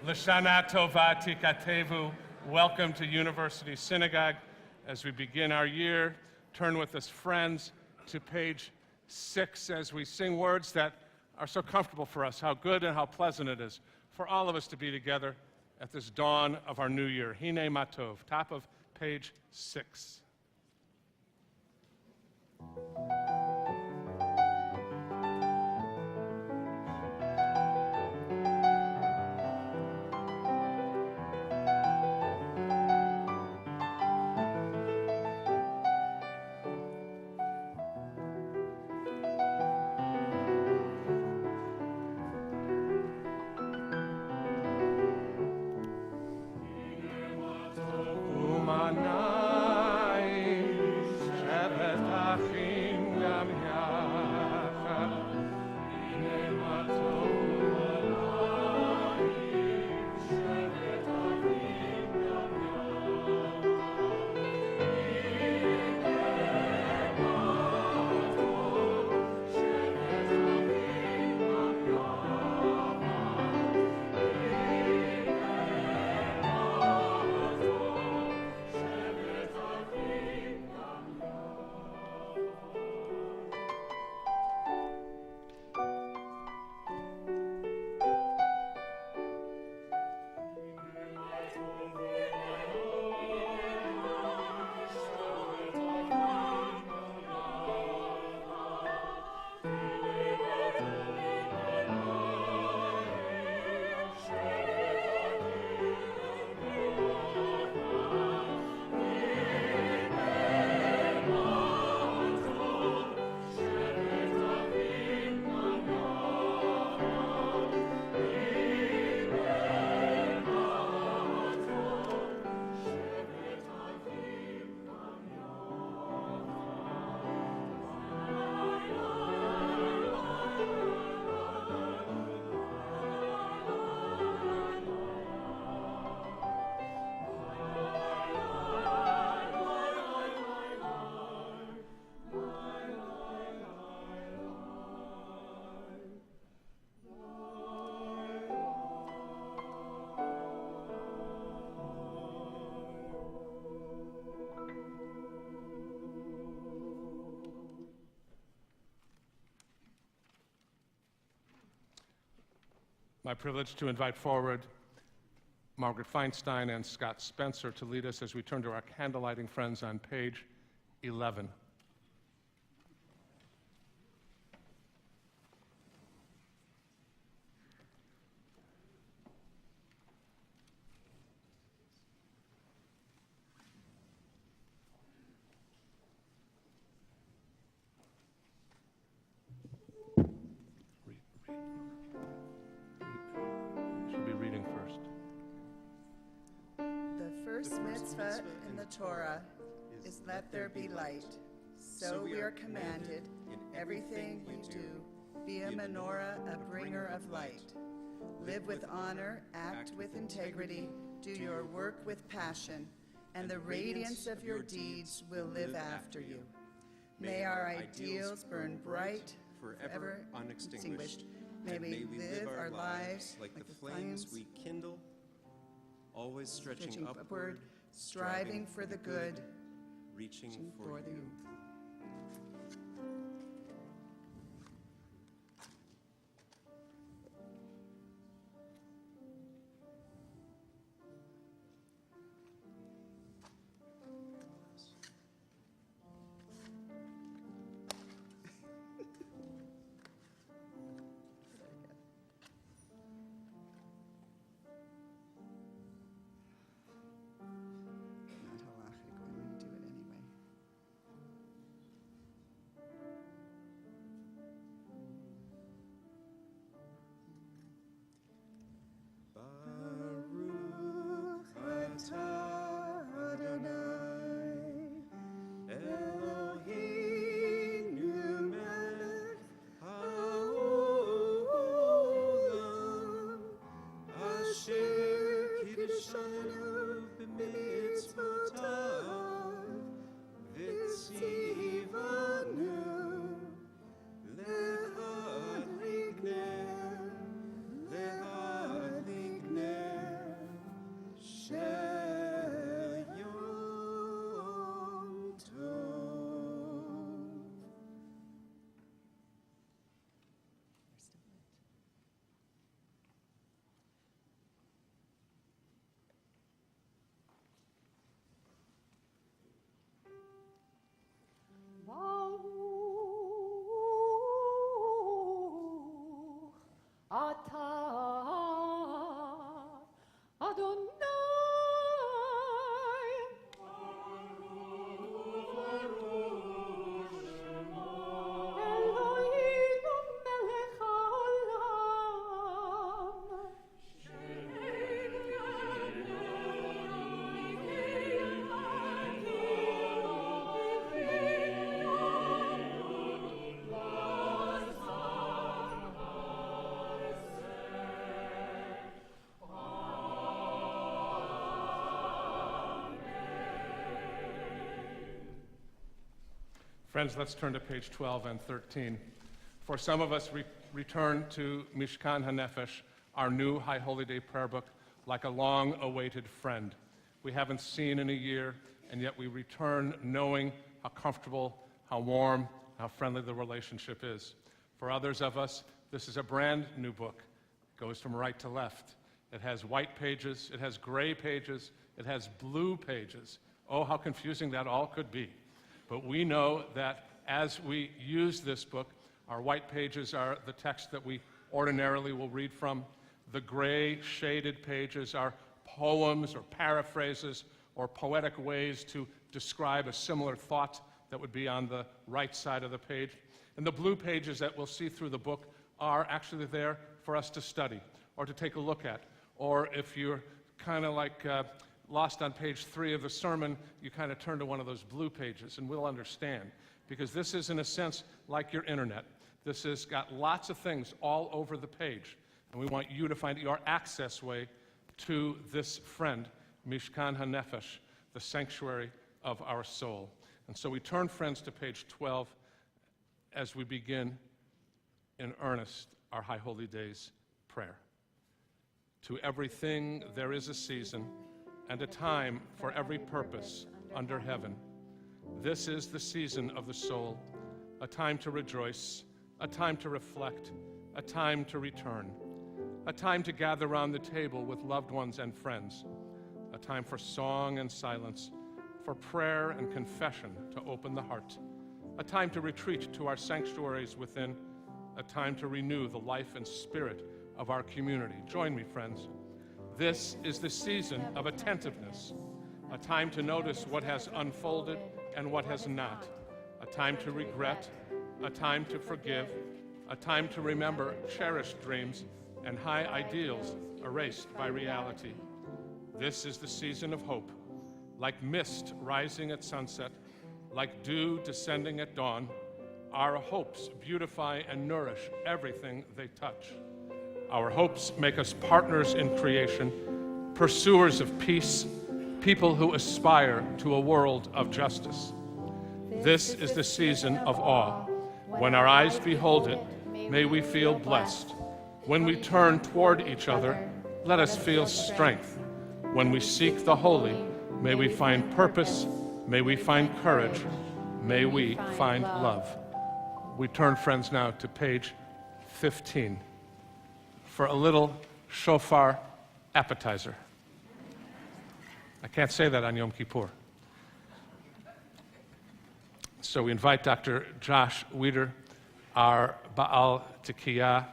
L'Shana Tova Tikatevu. Welcome to University Synagogue. As we begin our year, turn with us, friends, to page 6 as we sing words that are so comfortable for us. How good and how pleasant it is for all of us to be together at this dawn of our new year. Hine Matov, top of page 6. My privilege to invite forward Margaret Feinstein and Scott Spencer to lead us as we turn to our candlelighting friends on page 11. In the Torah is let there be light. So we are commanded in everything we do, be a menorah, a bringer of light. Live with honor, act with integrity, do your work with passion, and the radiance of your deeds will live after you. May our ideals burn bright, forever unextinguished. May we live our lives like the flames we kindle, always stretching upward, striving for the good, reaching for you. Friends, let's turn to page 12 and 13. For some of us, return to Mishkan HaNefesh, our new High Holy Day prayer book, like a long-awaited friend. We haven't seen in a year, and yet we return knowing how comfortable, how warm, how friendly the relationship is. For others of us, this is a brand new book. It goes from right to left. It has white pages, it has gray pages, it has blue pages. Oh, how confusing that all could be. But we know that as we use this book, our white pages are the text that we ordinarily will read from. The gray shaded pages are poems or paraphrases or poetic ways to describe a similar thought that would be on the right side of the page. And the blue pages that we'll see through the book are actually there for us to study or to take a look at. Or if you're kind of like lost on page 3 of the sermon, you kind of turn to one of those blue pages and we'll understand. Because this is, in a sense, like your internet. This has got lots of things all over the page. And we want you to find your access way to this friend, Mishkan HaNefesh, the sanctuary of our soul. And so we turn, friends, to page 12 as we begin in earnest our High Holy Days prayer. To everything there is a season and a time for every purpose under heaven. This is the season of the soul, a time to rejoice, a time to reflect, a time to return, a time to gather around the table with loved ones and friends, a time for song and silence, for prayer and confession to open the heart, a time to retreat to our sanctuaries within, a time to renew the life and spirit of our community. Join me, friends. This is the season of attentiveness, a time to notice what has unfolded and what has not, a time to regret, a time to forgive, a time to remember cherished dreams and high ideals erased by reality. This is the season of hope, like mist rising at sunset, like dew descending at dawn. Our hopes beautify and nourish everything they touch. Our hopes make us partners in creation, pursuers of peace, people who aspire to a world of justice. This is the season of awe. When our eyes behold it, may we feel blessed. When we turn toward each other, let us feel strength. When we seek the holy, may we find purpose, may we find courage, may we find love. We turn, friends, now to page 15 for a little shofar appetizer. I can't say that on Yom Kippur. So we invite Dr. Josh Weider, our Baal Tikiyah,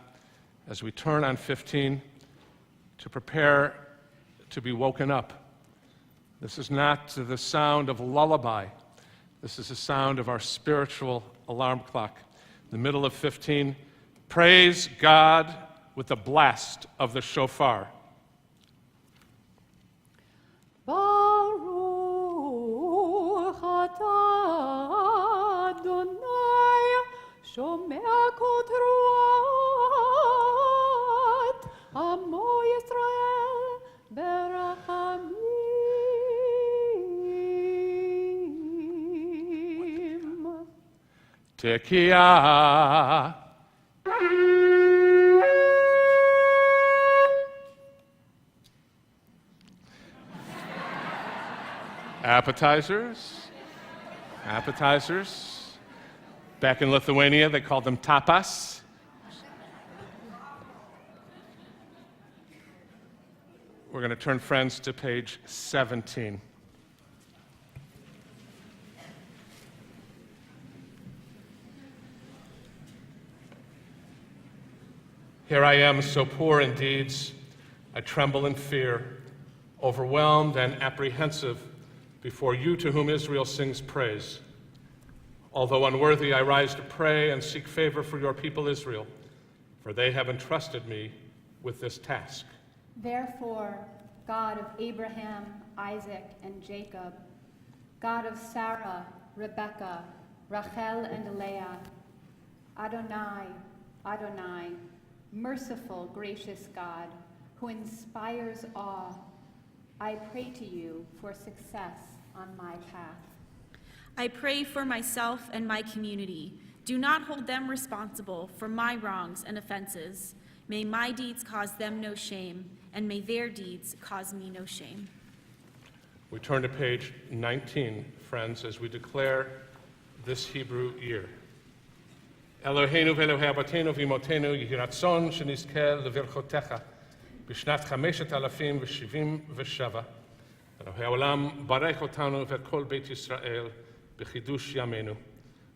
as we turn on 15 to prepare to be woken up. This is not the sound of a lullaby. This is the sound of our spiritual alarm clock. In the middle of 15, praise God with the blast of the shofar. Baruch atah Adonai, shomea kol teruat amo Yisrael berachamim. Tekiyah. Appetizers. Back in Lithuania, they called them tapas. We're going to turn, friends, to page 17. Here I am, so poor in deeds, I tremble in fear, overwhelmed and apprehensive before you to whom Israel sings praise. Although unworthy, I rise to pray and seek favor for your people Israel, for they have entrusted me with this task. Therefore, God of Abraham, Isaac, and Jacob, God of Sarah, Rebekah, Rachel, and Leah, Adonai, Adonai, merciful, gracious God, who inspires awe, I pray to you for success on my path. I pray for myself and my community. Do not hold them responsible for my wrongs and offenses. May my deeds cause them no shame, and may their deeds cause me no shame. We turn to page 19, friends, as we declare this Hebrew year. Eloheinu ve'Elohei Abotenu v'Imotenu yehi ratzon shenizkeh levirchotecha b'shnat 5077. Elohei Olam barech otanu ve'kol Beit Yisrael b'chidush yamenu.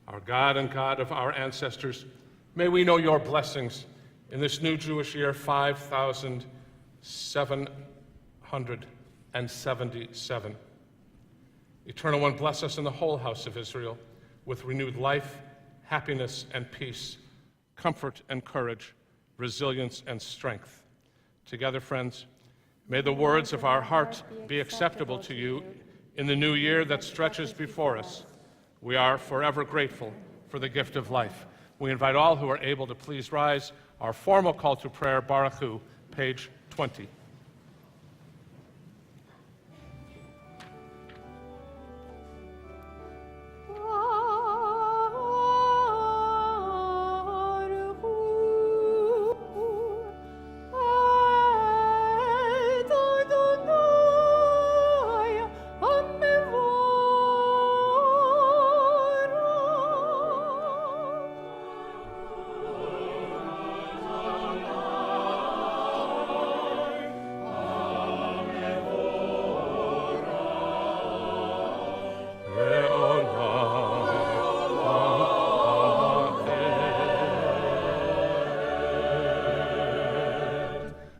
Our God and God of our ancestors, may we know your blessings in this new Jewish year 5777. Eternal One, bless us in the whole house of Israel with renewed life, happiness and peace, comfort and courage, resilience and strength. Together, friends, may the words of our heart be acceptable to you in the new year that stretches before us. We are forever grateful for the gift of life. We invite all who are able to please rise. Our formal call to prayer, Baruch Hu, page 20.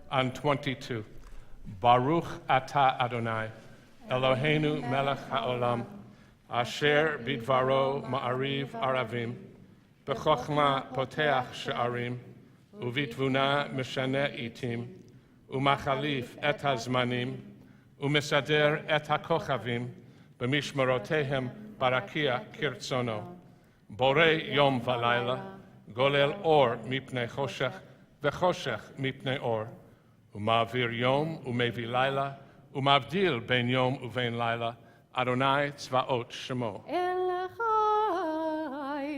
On 22, Baruch Atah Adonai, Eloheinu melech haolam, asher bidvaro ma'ariv aravim, b'chochma poteach she'arim, uvitvuna meshane itim, umachalif et hazmanim, umesader et hakochavim, b'mishmarotehem barakia kirtzono, bore yom v'layla, golel or mipnei choshech, v'choshech mipnei or, Umavir yom umevi laila, umavdil ben yom uvein laila, Adonai tzvaot shemo. El Chai,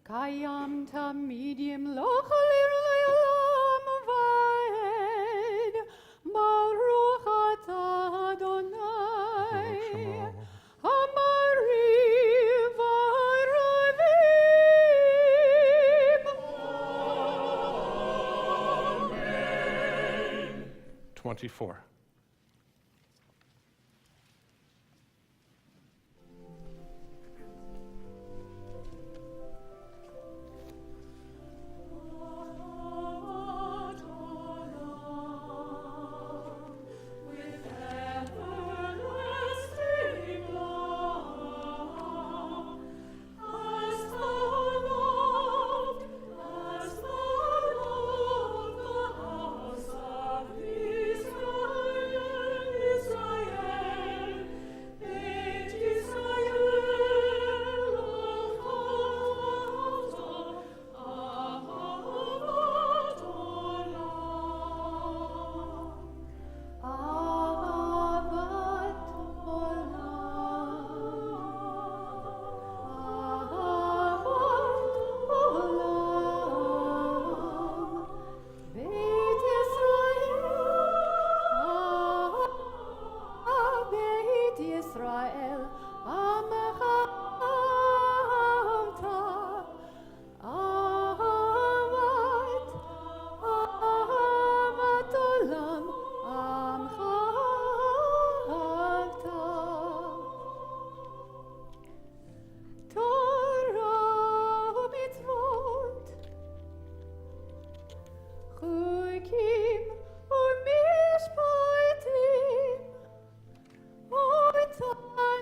Kayam Tamidim Lochalir Leolam Vaed, Baruch Atah Adonai, Amariv Aravim. 24.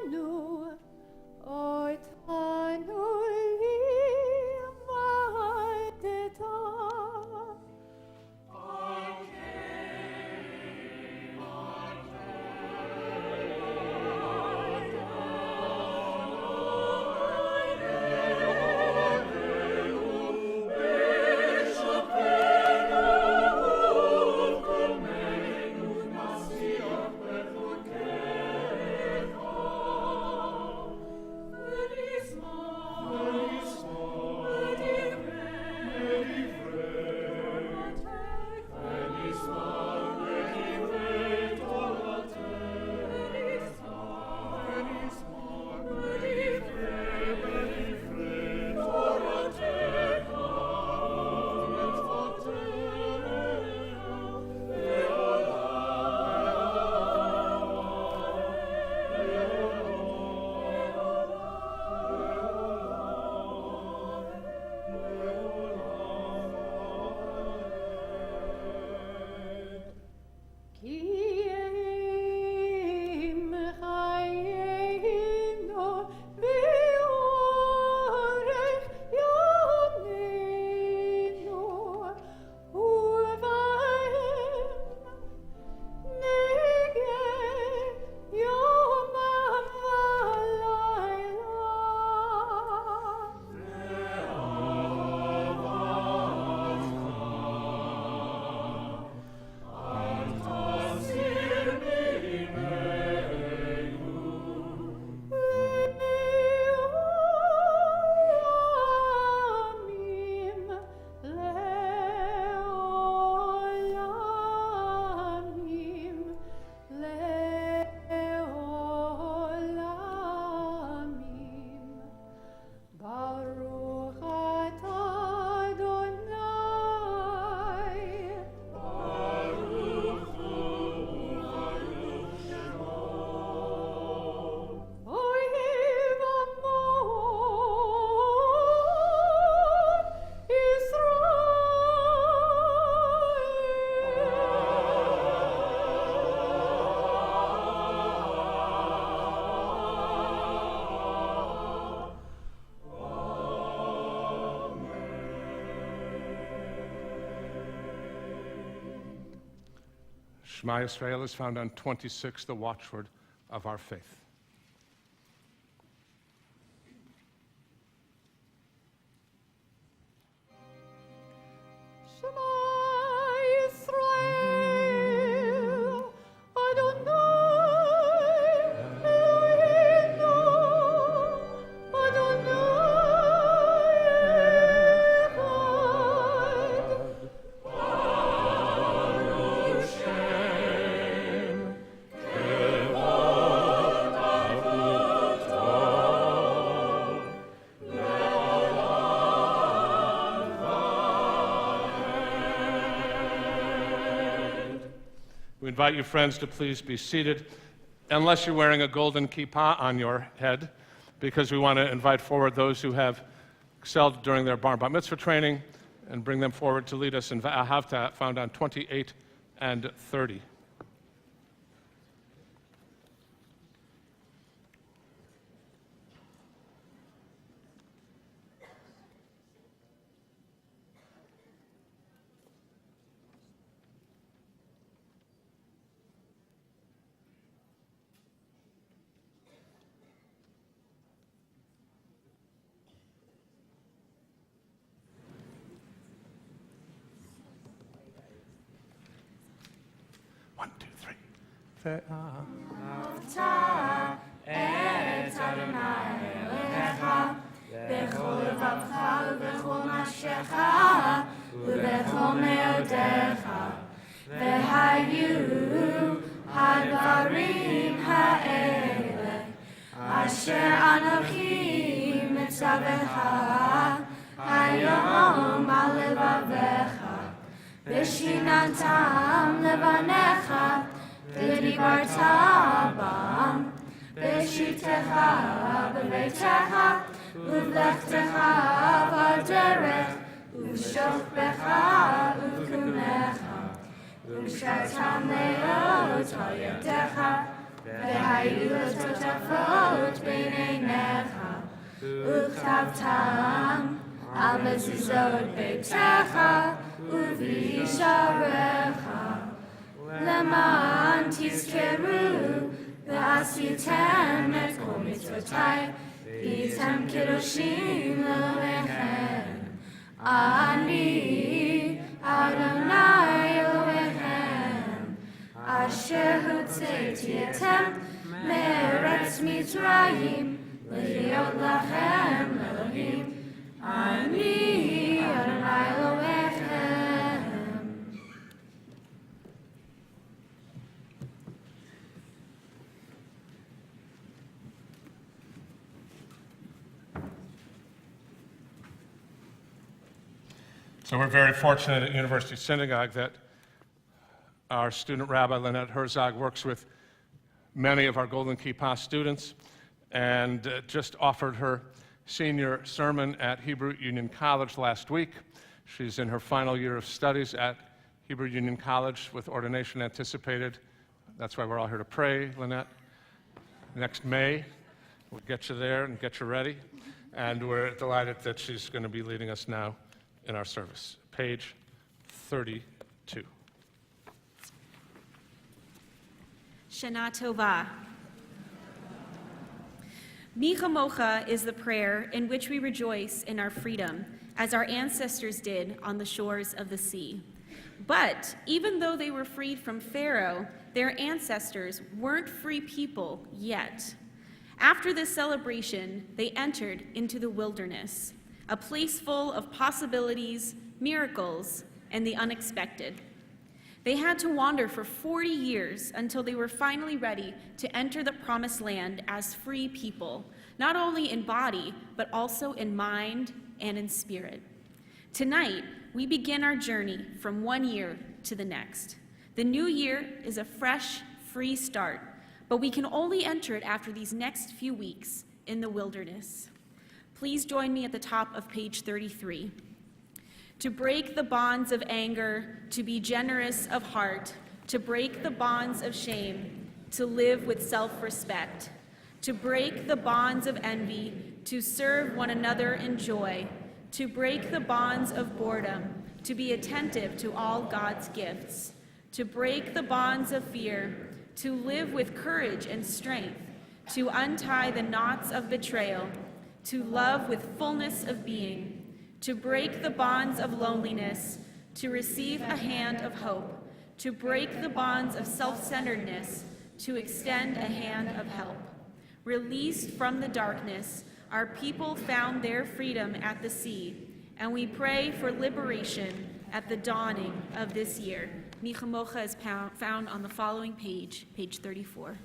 Utanu Shema Yisrael is found on 26, the watchword of our faith. Shema Yisrael, Adonai Eloheinu, Adonai Echad. We invite you, friends, to please be seated, unless you're wearing a golden kippah on your head, because we want to invite forward those who have excelled during their bar mitzvah training and bring them forward to lead us in Va'ahavta, found on 28 and 30. One, two, three. בכל לבבך ובכל נפשך ובכל מאודיך והיו הדברים האלה אשר אנוכי מצווך היום על לבביך ושיננתם לבניך ודיברת בם בשיטתך בביתך ובלכתך בדרך ובשוכבך ובקומך ובשרתם להיות על ידיך והיו לטוטפות בין עיניך וכתבתם על מזוזות ביתך ובישעריך למען תזכרו ועשיתם את כל מצוותיי והייתם קדושים לאלוהיכם. אני אדוני אלוהיכם אשר הוצאתי אתכם מארץ מצרים להיות לכם לאלוהים. אני אדוני אלוהיכם. So we're very fortunate at University Synagogue that our student rabbi, Lynette Herzog, works with many of our Golden Kippah students and just offered her senior sermon at Hebrew Union College last week. She's in her final year of studies at Hebrew Union College with ordination anticipated. That's why we're all here to pray, Lynette. Next May, we'll get you there and get you ready. And we're delighted that she's going to be leading us now in our service. Page 32. Shana Tova. Mi Chamocha is the prayer in which we rejoice in our freedom, as our ancestors did on the shores of the sea. But even though they were freed from Pharaoh, their ancestors weren't free people yet. After this celebration, they entered into the wilderness, a place full of possibilities, miracles, and the unexpected. They had to wander for 40 years until they were finally ready to enter the promised land as free people, not only in body, but also in mind and in spirit. Tonight, we begin our journey from one year to the next. The new year is a fresh, free start, but we can only enter it after these next few weeks in the wilderness. Please join me at the top of page 33. To break the bonds of anger, to be generous of heart, to break the bonds of shame, to live with self-respect, to break the bonds of envy, to serve one another in joy, to break the bonds of boredom, to be attentive to all God's gifts, to break the bonds of fear, to live with courage and strength, to untie the knots of betrayal, to love with fullness of being, to break the bonds of loneliness, to receive a hand of hope, to break the bonds of self-centeredness, to extend a hand of help. Released from the darkness, our people found their freedom at the sea, and we pray for liberation at the dawning of this year. Mi Chamocha is found on the following page, page 34.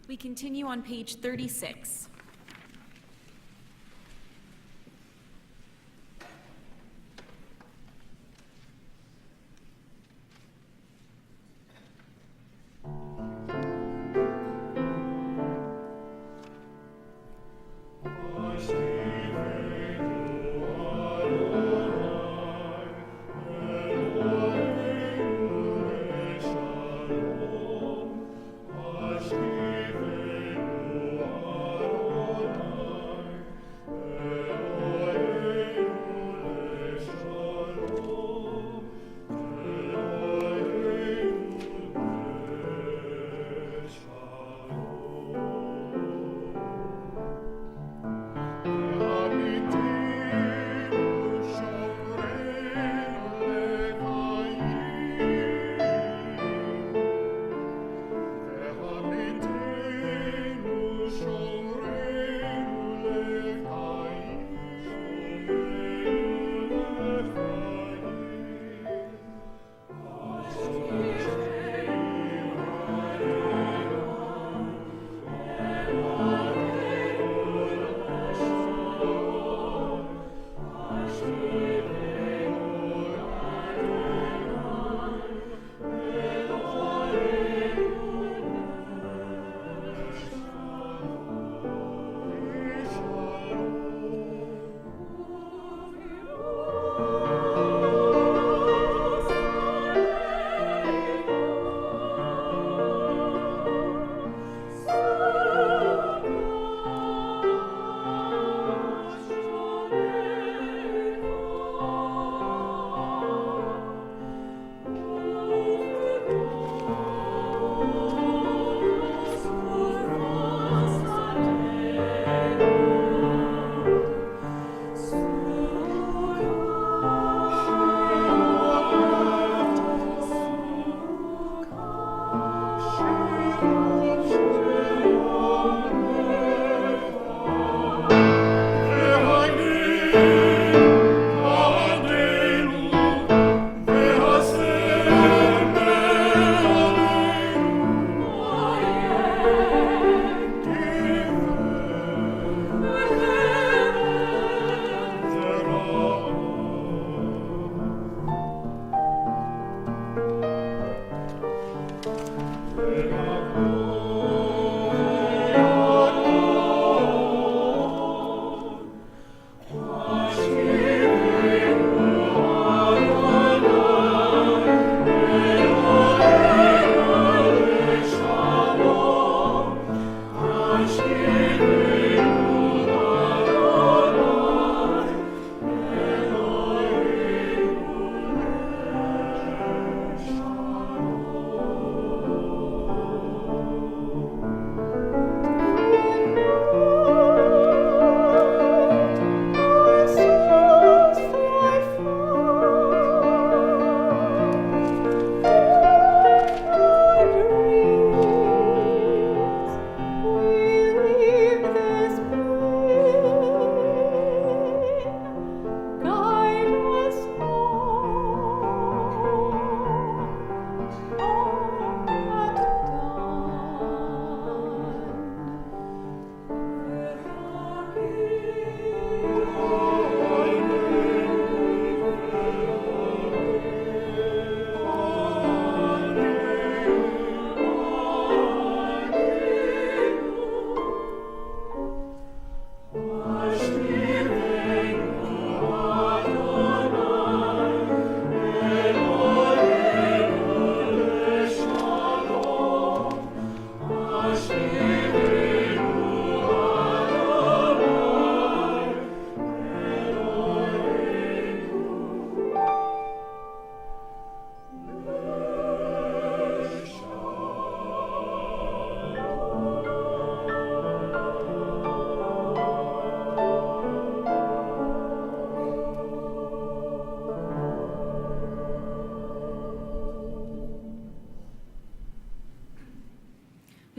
We continue on page 36.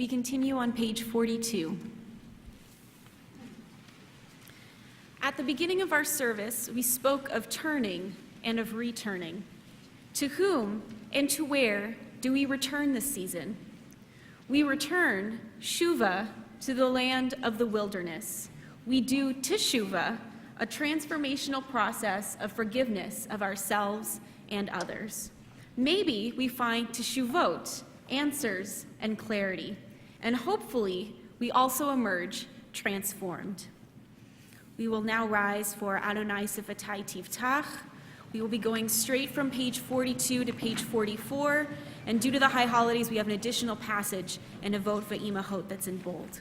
We continue on page 42. At the beginning of our service, we spoke of turning and of returning. To whom and to where do we return this season? We return, Shuvah, to the land of the wilderness. We do teshuvah, a transformational process of forgiveness of ourselves and others. Maybe we find teshuvot, answers and clarity, and hopefully we also emerge transformed. We will now rise for Adonai Sifatai Tiftach. We will be going straight from page 42 to page 44, and due to the high holidays, we have an additional passage and a vote for Imahot that's in bold.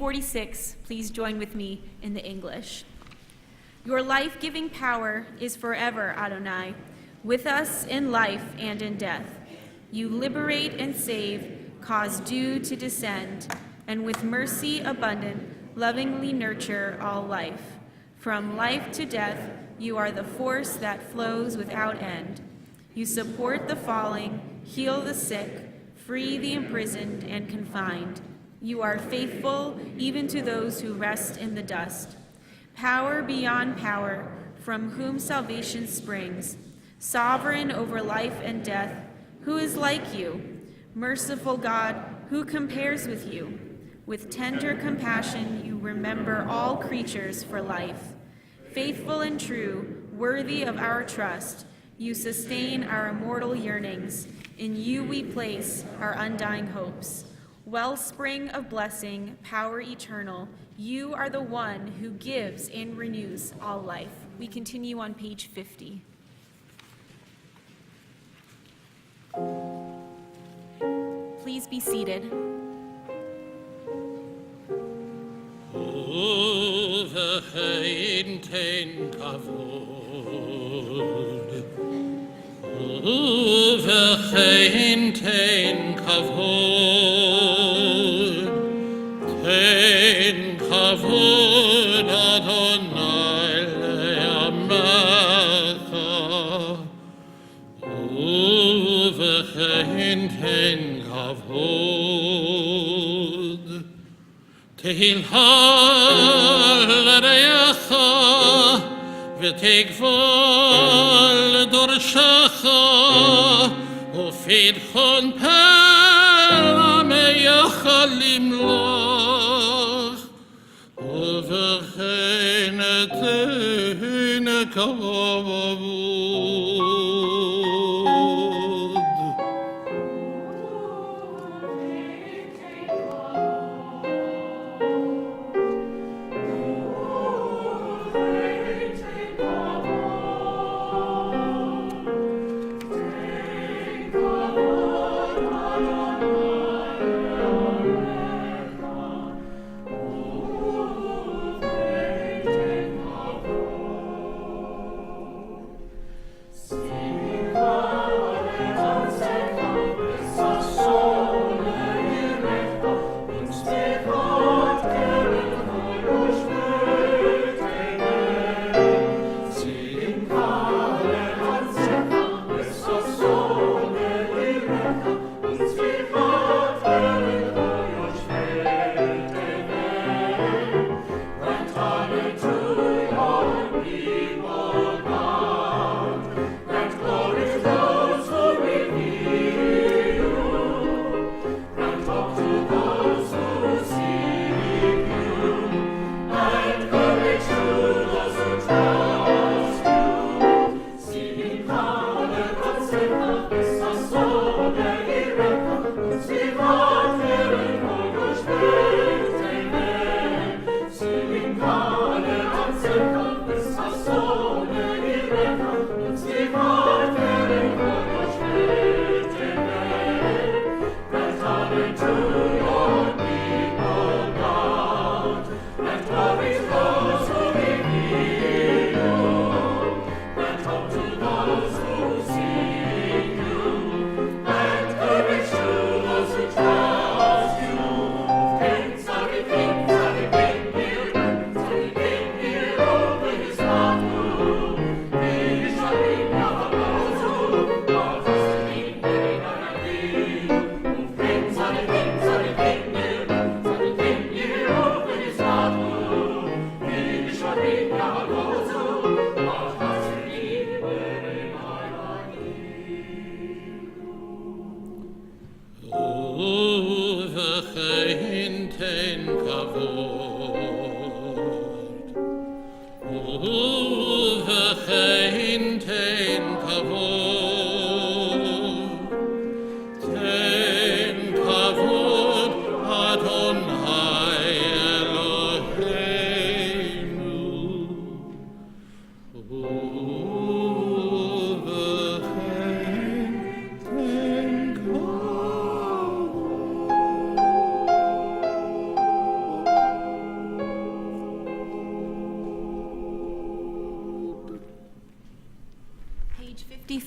46, please join with me in the English. Your life-giving power is forever, Adonai, with us in life and in death. You liberate and save, cause dew to descend, and with mercy abundant, lovingly nurture all life. From life to death, you are the force that flows without end. You support the falling, heal the sick, free the imprisoned and confined. You are faithful even to those who rest in the dust. Power beyond power, from whom salvation springs, sovereign over life and death, who is like you? Merciful God, who compares with you? With tender compassion, you remember all creatures for life. Faithful and true, worthy of our trust, you sustain our immortal yearnings. In you we place our undying hopes. Wellspring of blessing, power eternal, you are the one who gives and renews all life. We continue on page 50. Please be seated. Overheen ten kavod. Overheen ten kavod. Ten kavod Adonai le'amecha. Overheen ten kavod. Tehilha l'reyecha v'tegvol dorshecha ufidchon pel ameyecha limloch uvechen etein kavod.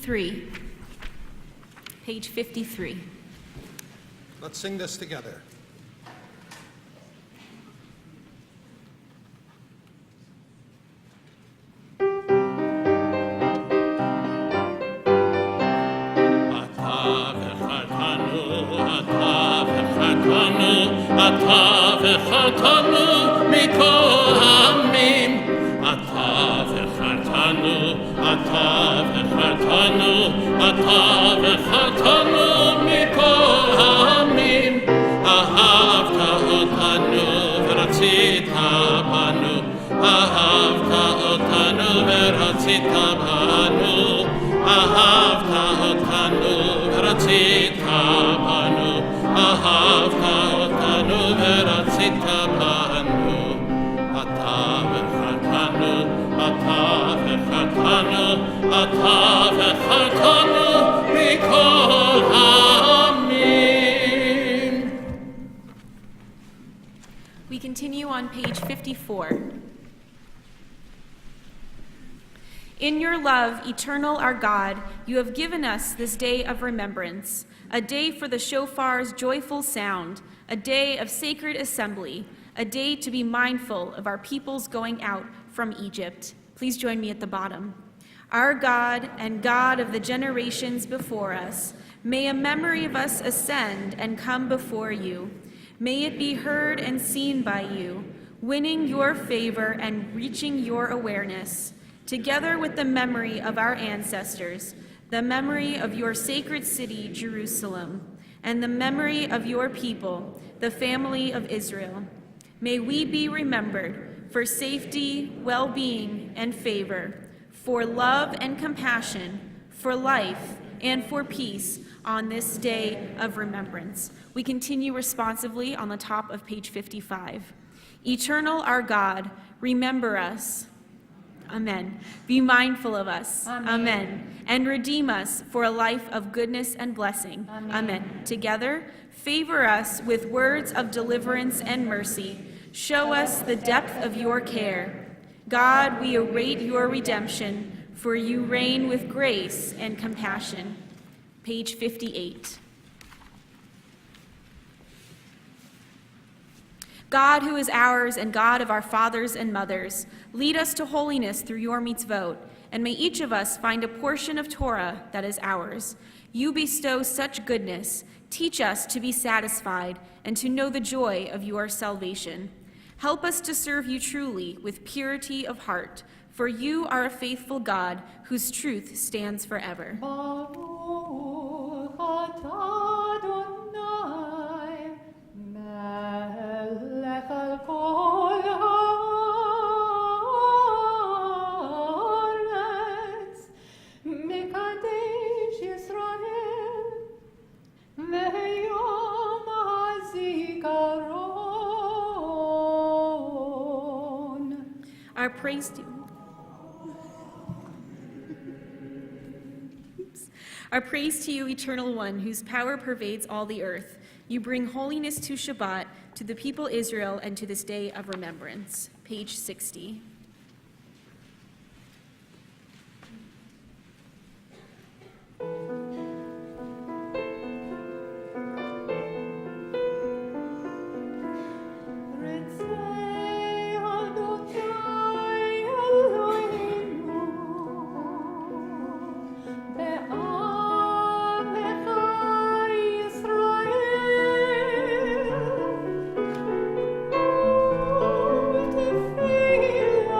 53. Page 53. Let's sing this together. אתה וחרתנו מכל העמים, אתה וחרתנו, אתה וחרתנו, אתה וחרתנו מכל העמים. אהבת אותנו ורצית בנו, אהבת אותנו ורצית בנו, אהבת אותנו ורצית בנו, אהבת אותנו ורצית בנו. אתה וחרתנו, אתה וחרתנו, אתה וחרתנו מכל העמים. We continue on page 54. In your love, eternal our God, you have given us this day of remembrance, a day for the shofar's joyful sound, a day of sacred assembly, a day to be mindful of our people's going out from Egypt. Please join me at the bottom. Our God and God of the generations before us, may a memory of us ascend and come before you. May it be heard and seen by you, winning your favor and reaching your awareness, together with the memory of our ancestors, the memory of your sacred city, Jerusalem, and the memory of your people, the family of Israel. May we be remembered for safety, well-being, and favor, for love and compassion, for life, and for peace on this day of remembrance. We continue responsively on the top of page 55. Eternal our God, remember us. Amen. Be mindful of us. Amen. And redeem us for a life of goodness and blessing. Amen. Together, favor us with words of deliverance and mercy. Show us the depth of your care. God, we await your redemption, for you reign with grace and compassion. Page 58. God, who is ours and God of our fathers and mothers, lead us to holiness through your mitzvot, and may each of us find a portion of Torah that is ours. You bestow such goodness. Teach us to be satisfied and to know the joy of your salvation. Help us to serve you truly with purity of heart, for you are a faithful God whose truth stands forever. Baruch atah Adonai, melech al kol haaretz, mekadesh Yisrael, v'yom hazikaron. Our praise to Our praise to you, Eternal One, whose power pervades all the earth. You bring holiness to Shabbat, to the people Israel, and to this day of remembrance. Page 60. Ritzei Adonai Eloheinu, be'amecha Yisrael, u'tefillah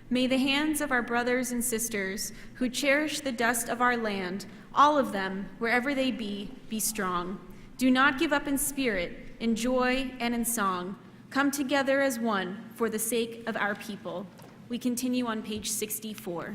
May the hands of our brothers and sisters who cherish the dust of our land, all of them, wherever they be strong. Do not give up in spirit, in joy, and in song. Come together as one for the sake of our people. We continue on page 64.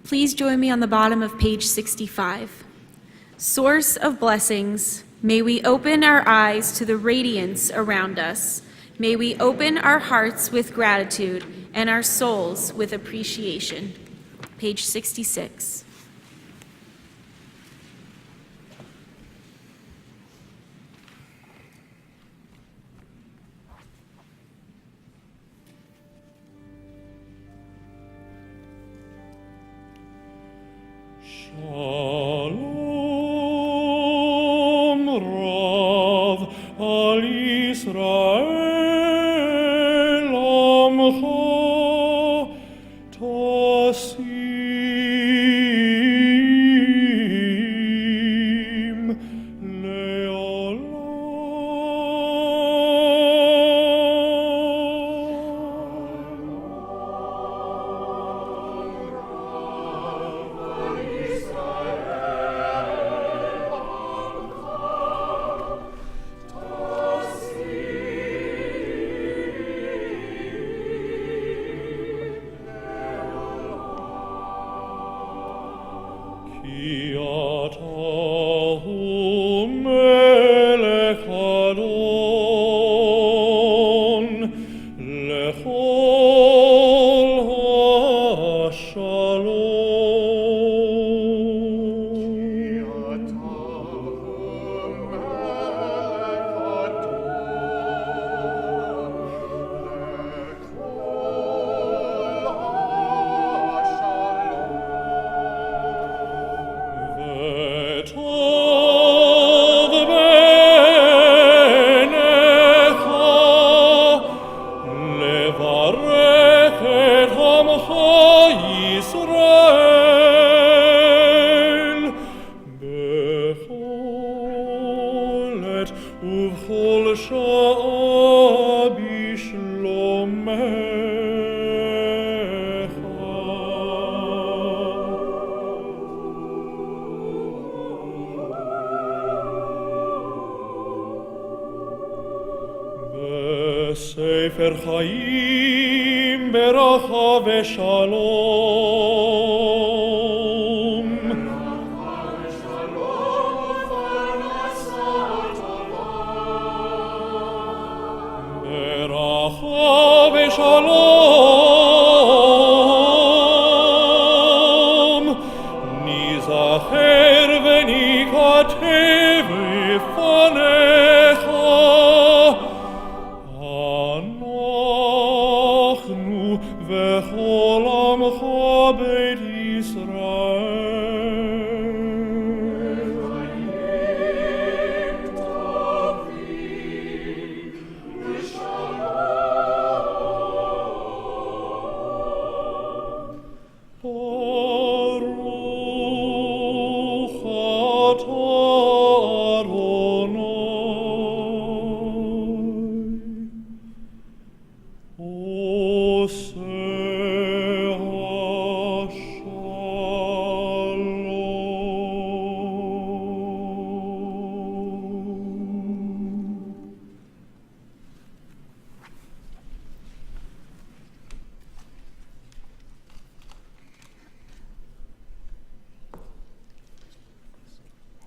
Please join me on the bottom of page 65. Source of blessings, may we open our eyes to the radiance around us. May we open our hearts with gratitude and our souls with appreciation. Page 66. Shalom Rav al Yisrael Amcha Tosim. Leolam. ובכל שעה בשלומך. בספר חיים ברכה ושלום. ברכה ושלום. ניזכר וניכתב לפניך. אנחנו וכל עמך בית ישראל. חיים טובים ושלום. ברוך אתה אדוני.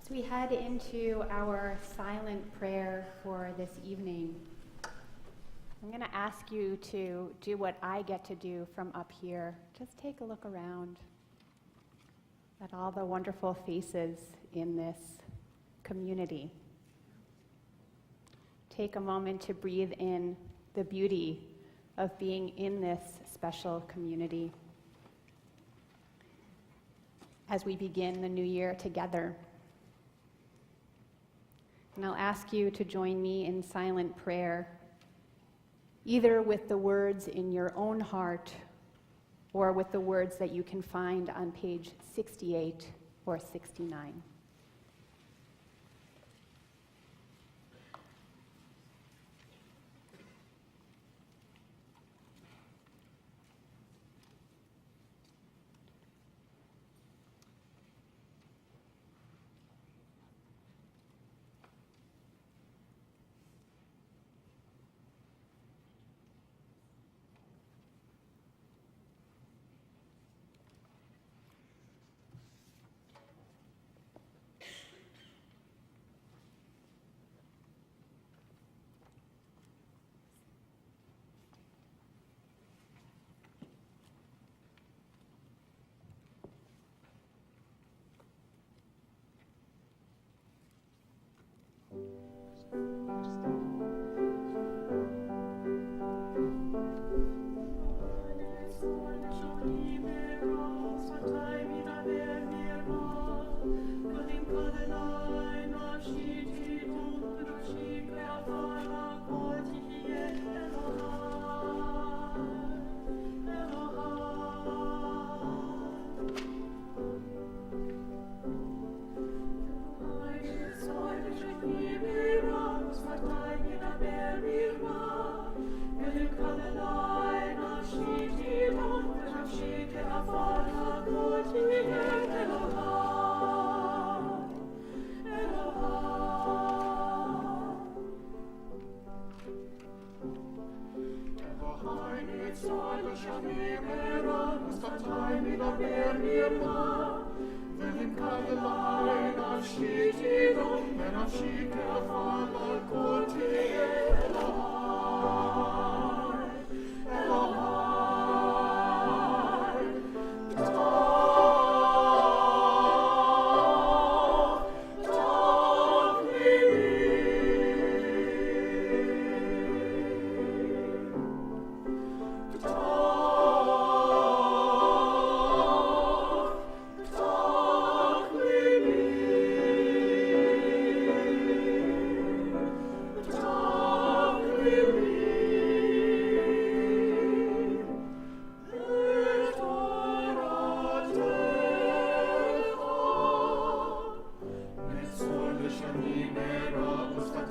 As we head into our silent prayer for this evening, I'm going to ask you to do what I get to do from up here. Just take a look around at all the wonderful faces in this community. Take a moment to breathe in the beauty of being in this special community as we begin the new year together. And I'll ask you to join me in silent prayer, either with the words in your own heart or with the words that you can find on page 68 or 69.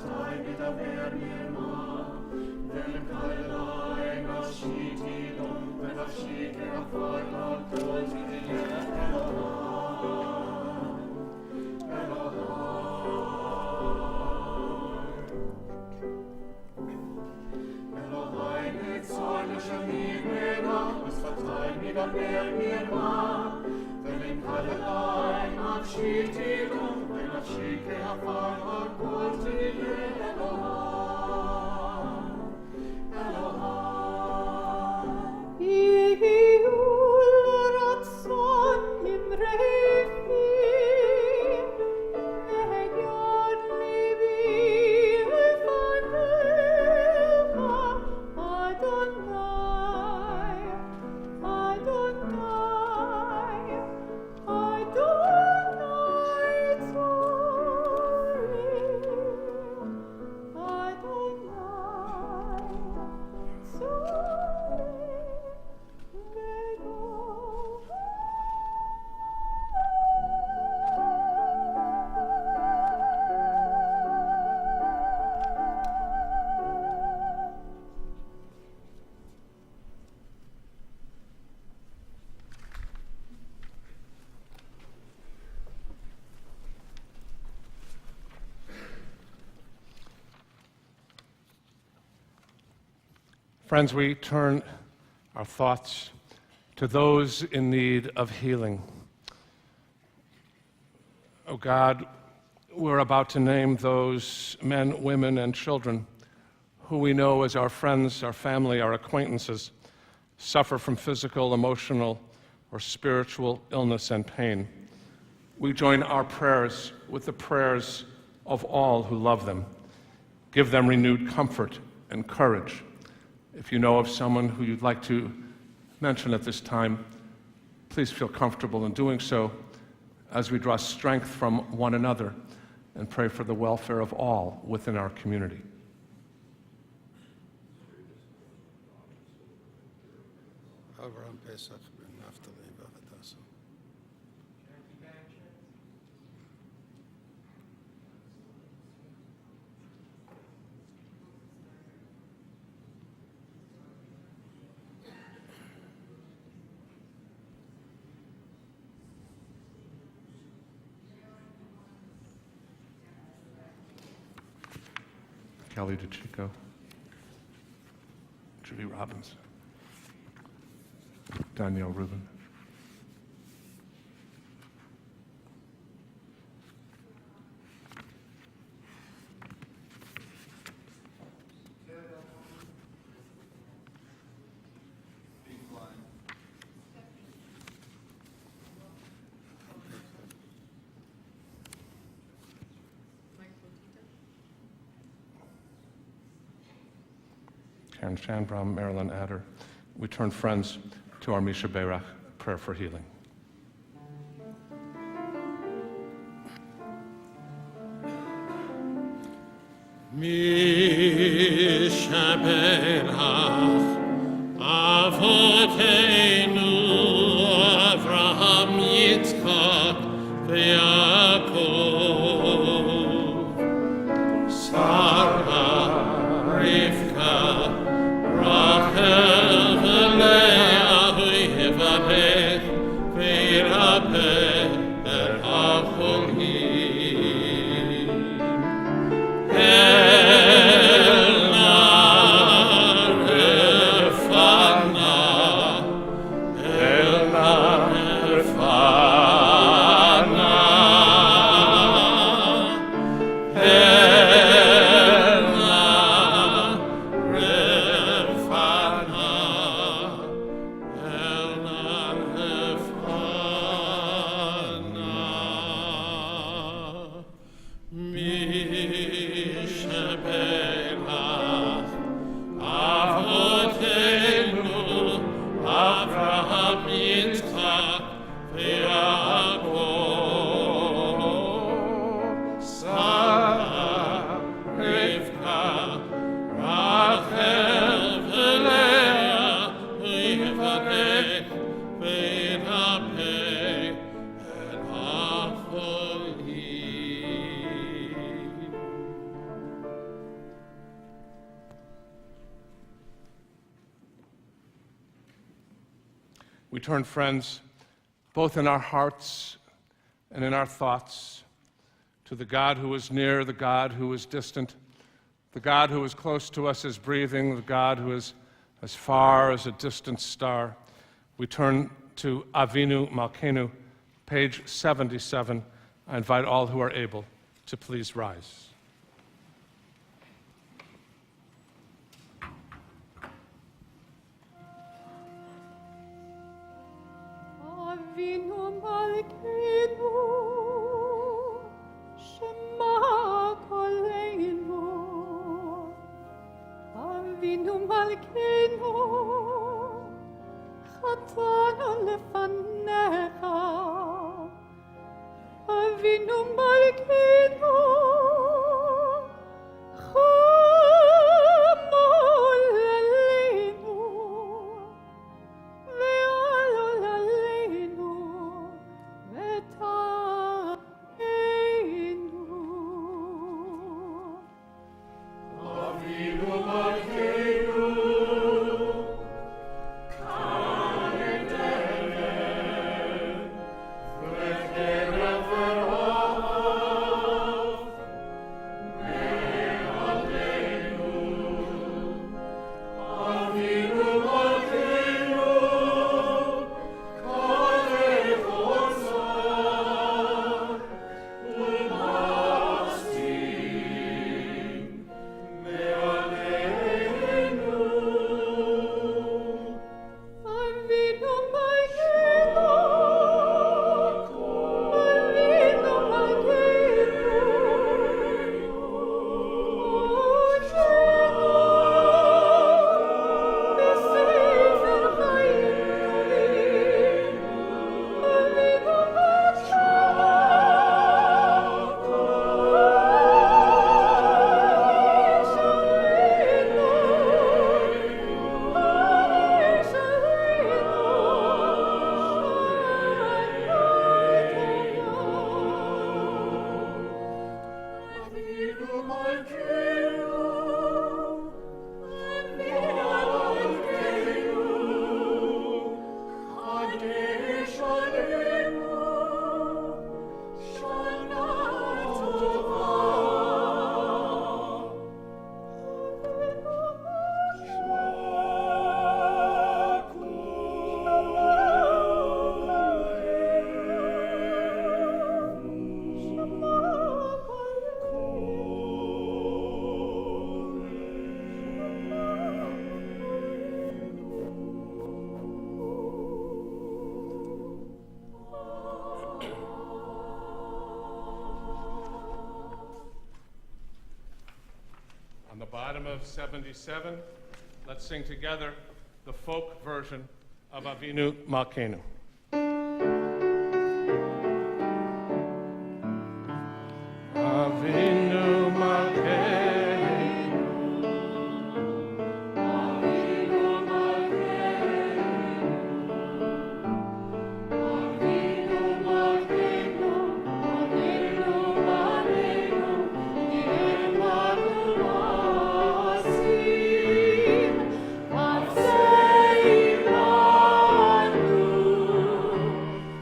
Time Friends, we turn our thoughts to those in need of healing. Oh God, we're about to name those men, women, and children who we know as our friends, our family, our acquaintances, suffer from physical, emotional, or spiritual illness and pain. We join our prayers with the prayers of all who love them. Give them renewed comfort and courage. If you know of someone who you'd like to mention at this time, please feel comfortable in doing so as we draw strength from one another and pray for the welfare of all within our community. Avraham Pesach ben Naphtali v'Hadassah. Kelly DeChico, Judy Robbins, Danielle Rubin. Karen Shanbrom, Marilyn Adder. We turn friends to our Misha Berach prayer for healing. Misha Berach Avotenu Avraham Yitzchak Ve'Yaakov Sarah Rivka Rachel Leah Yevarech Ve'Yirapeh et Acholim We turn, friends, both in our hearts and in our thoughts, to the God who is near, the God who is distant, The God who is close to us is breathing, the God who is as far as a distant star. We turn to Avinu Malkeinu, page 77. I invite all who are able to please rise. Avinu Malkeinu, Shema Koleinu. Avinu Malkeinu, Chatanu lefanecha. Avinu Malkeinu, Chamol aleinu, ve'alol aleinu, v'tameinu. Avinu Malkeinu, Avinu Malkeinu, Oshenu, B'sefer Chayim Tovim, Avinu On the bottom of 77, let's sing together the folk version of Avinu Malkeinu. Avinu Malkeinu, Avinu Malkeinu, Avinu Malkeinu, Avinu Malkeinu, Yemanu Asim, Atzei Imanu,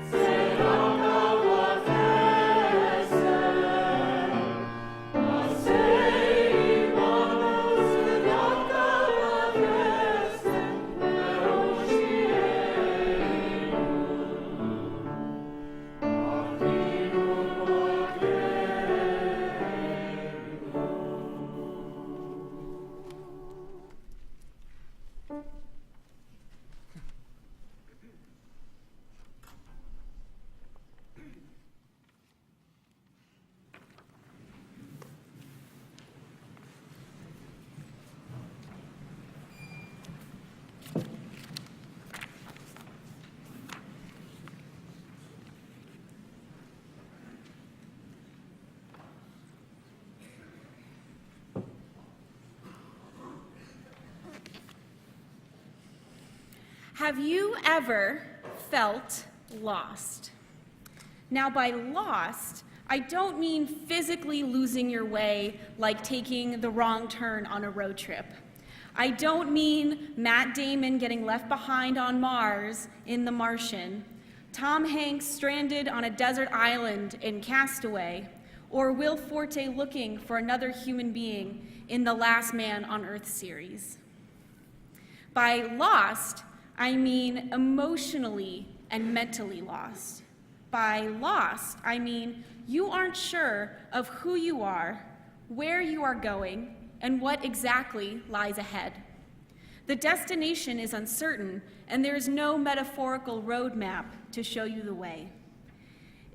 Tzedaka v'chesed, Atzei Imanu, Tzedaka v'chesed, ve'oshienu. Avinu Have you ever felt lost? Now, by lost, I don't mean physically losing your way like taking the wrong turn on a road trip. I don't mean Matt Damon getting left behind on Mars in The Martian, Tom Hanks stranded on a desert island in Castaway, or Will Forte looking for another human being in the Last Man on Earth series. By lost, I mean emotionally and mentally lost. By lost, I mean you aren't sure of who you are, where you are going, and what exactly lies ahead. The destination is uncertain, and there is no metaphorical roadmap to show you the way.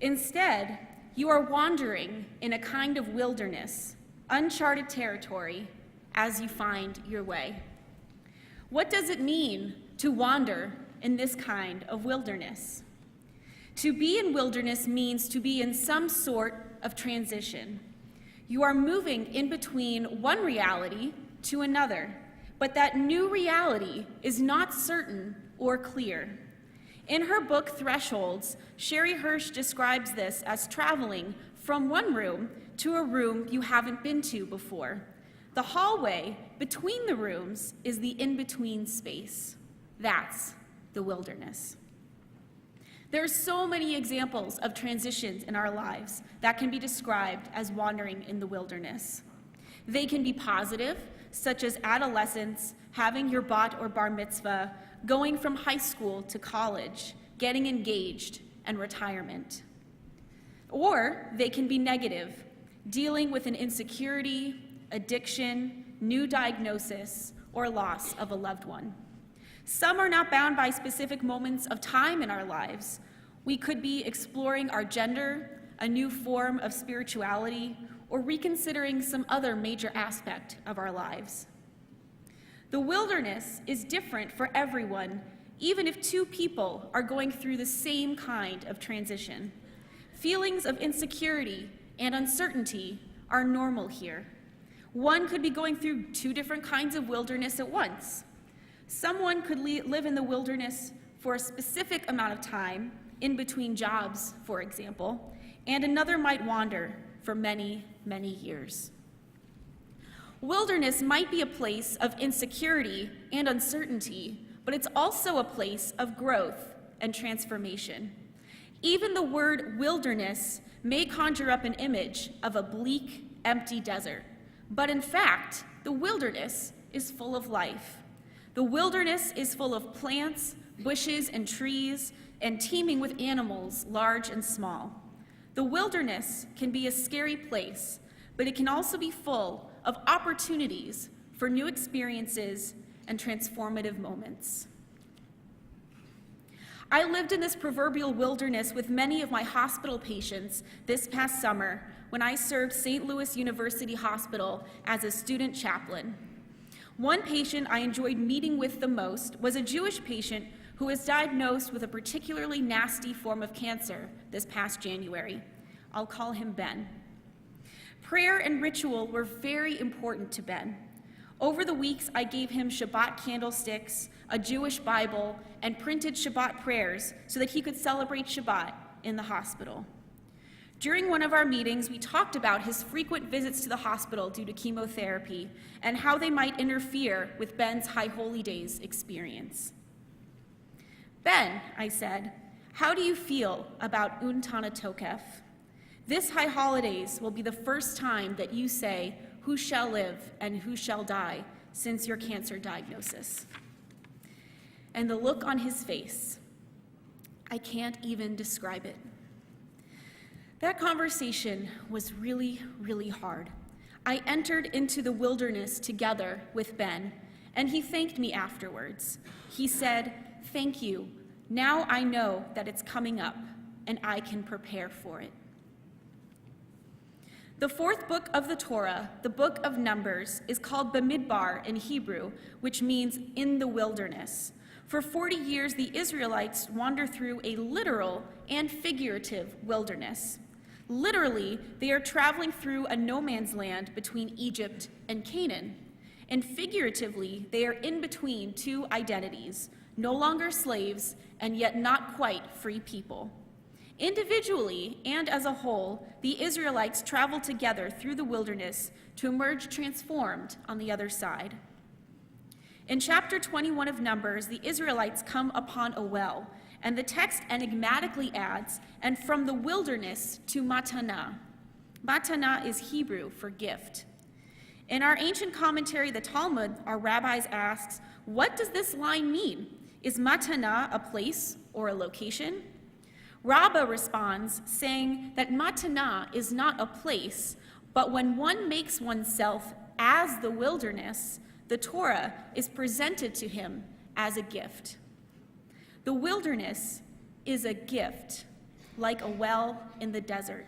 Instead, you are wandering in a kind of wilderness, uncharted territory, as you find your way. What does it mean to wander in this kind of wilderness? To be in wilderness means to be in some sort of transition. You are moving in between one reality to another, but that new reality is not certain or clear. In her book, Thresholds, Sherry Hirsch describes this as traveling from one room to a room you haven't been to before. The hallway between the rooms is the in-between space. That's the wilderness. There are so many examples of transitions in our lives that can be described as wandering in the wilderness. They can be positive, such as adolescence, having your bat or bar mitzvah, going from high school to college, getting engaged, and retirement. Or they can be negative, dealing with an insecurity, addiction, new diagnosis, or loss of a loved one. Some are not bound by specific moments of time in our lives. We could be exploring our gender, a new form of spirituality, or reconsidering some other major aspect of our lives. The wilderness is different for everyone, even if two people are going through the same kind of transition. Feelings of insecurity and uncertainty are normal here. One could be going through two different kinds of wilderness at once. Someone could live in the wilderness for a specific amount of time, in between jobs, for example, and another might wander for many, many years. Wilderness might be a place of insecurity and uncertainty, but it's also a place of growth and transformation. Even the word wilderness may conjure up an image of a bleak, empty desert, but in fact, the wilderness is full of life. The wilderness is full of plants, bushes, and trees, and teeming with animals, large and small. The wilderness can be a scary place, but it can also be full of opportunities for new experiences and transformative moments. I lived in this proverbial wilderness with many of my hospital patients this past summer when I served St. Louis University Hospital as a student chaplain. One patient I enjoyed meeting with the most was a Jewish patient who was diagnosed with a particularly nasty form of cancer this past January. I'll call him Ben. Prayer and ritual were very important to Ben. Over the weeks, I gave him Shabbat candlesticks, a Jewish Bible, and printed Shabbat prayers so that he could celebrate Shabbat in the hospital. During one of our meetings, we talked about his frequent visits to the hospital due to chemotherapy and how they might interfere with Ben's High Holy Days experience. Ben, I said, how do you feel about Untana Tokef? This High Holidays will be the first time that you say, who shall live and who shall die since your cancer diagnosis. And the look on his face, I can't even describe it. That conversation was really, really hard. I entered into the wilderness together with Ben, and he thanked me afterwards. He said, "Thank you. Now I know that it's coming up, and I can prepare for it." The fourth book of the Torah, the book of Numbers, is called Bamidbar in Hebrew, which means in the wilderness. For 40 years, the Israelites wander through a literal and figurative wilderness. Literally, they are traveling through a no man's land between Egypt and Canaan. And figuratively, they are in between two identities, no longer slaves and yet not quite free people. Individually and as a whole, the Israelites traveled together through the wilderness to emerge transformed on the other side. In chapter 21 of Numbers, the Israelites come upon a well, and the text enigmatically adds, "and from the wilderness to Mattanah." Matana is Hebrew for gift. In our ancient commentary, the Talmud, our rabbis asks, what does this line mean? Is matana a place or a location? Rabbah responds, saying that matana is not a place, but when one makes oneself as the wilderness, the Torah is presented to him as a gift. The wilderness is a gift, like a well in the desert.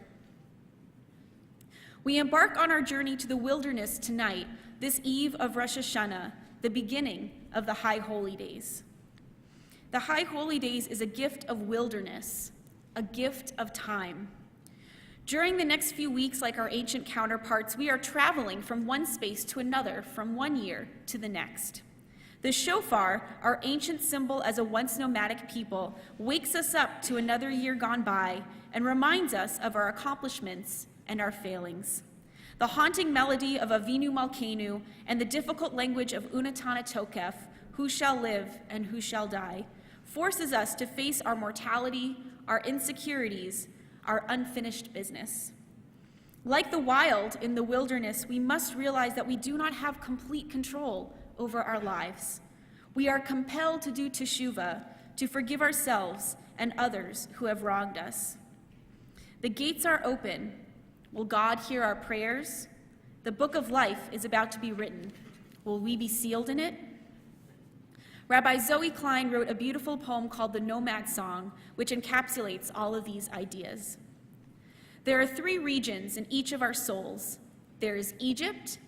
We embark on our journey to the wilderness tonight, this eve of Rosh Hashanah, the beginning of the High Holy Days. The High Holy Days is a gift of wilderness, a gift of time. During the next few weeks, like our ancient counterparts, we are traveling from one space to another, from one year to the next. The shofar, our ancient symbol as a once nomadic people, wakes us up to another year gone by and reminds us of our accomplishments and our failings. The haunting melody of Avinu Malkeinu and the difficult language of Unatana Tokef, who shall live and who shall die, forces us to face our mortality, our insecurities, our unfinished business. Like the wild in the wilderness, we must realize that we do not have complete control over our lives. We are compelled to do teshuvah, to forgive ourselves and others who have wronged us. The gates are open. Will God hear our prayers? The book of life is about to be written. Will we be sealed in it? Rabbi Zoe Klein wrote a beautiful poem called The Nomad Song, which encapsulates all of these ideas. There are 3 regions in each of our souls. There is Egypt,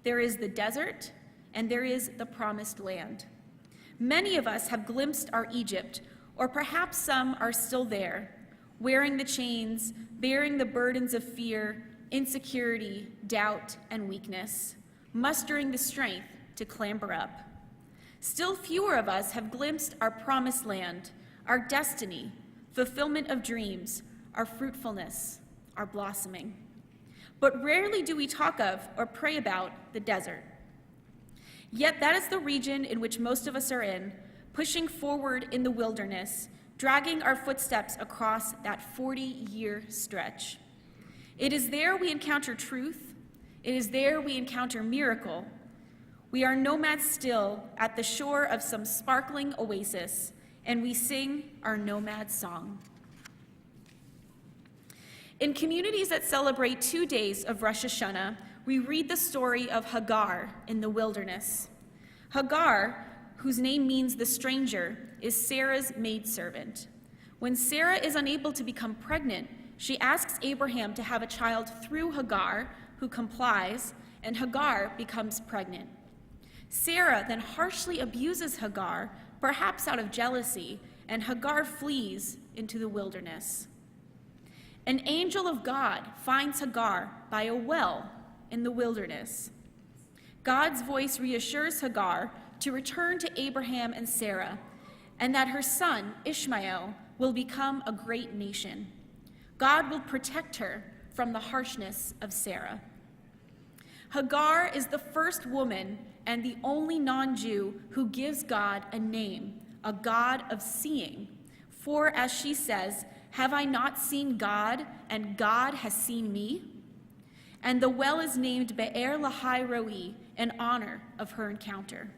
there is the desert, and there is the promised land. Many of us have glimpsed our Egypt, or perhaps some are still there, wearing the chains, bearing the burdens of fear, insecurity, doubt, and weakness, mustering the strength to clamber up. Still fewer of us have glimpsed our promised land, our destiny, fulfillment of dreams, our fruitfulness, our blossoming. But rarely do we talk of or pray about the desert. Yet that is the region in which most of us are in, pushing forward in the wilderness, dragging our footsteps across that 40-year stretch. It is there we encounter truth. It is there we encounter miracle. We are nomads still at the shore of some sparkling oasis, and we sing our nomad song. In communities that celebrate 2 days of Rosh Hashanah, we read the story of Hagar in the wilderness. Hagar, whose name means the stranger, is Sarah's maidservant. When Sarah is unable to become pregnant, she asks Abraham to have a child through Hagar, who complies, and Hagar becomes pregnant. Sarah then harshly abuses Hagar, perhaps out of jealousy, and Hagar flees into the wilderness. An angel of God finds Hagar by a well in the wilderness. God's voice reassures Hagar to return to Abraham and Sarah, and that her son, Ishmael, will become a great nation. God will protect her from the harshness of Sarah. Hagar is the first woman and the only non-Jew who gives God a name, a God of seeing. For, as she says, "Have I not seen God, and God has seen me?" And the well is named Be'er Lahai Roi in honor of her encounter.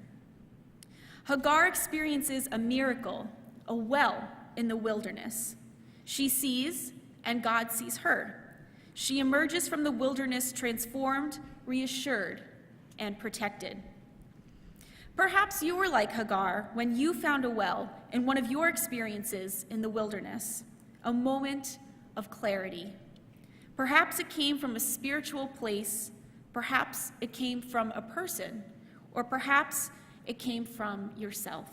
Hagar experiences a miracle, a well in the wilderness. She sees, and God sees her. She emerges from the wilderness transformed, reassured, and protected. Perhaps you were like Hagar when you found a well in one of your experiences in the wilderness, a moment of clarity. Perhaps it came from a spiritual place, perhaps it came from a person, or perhaps it came from yourself.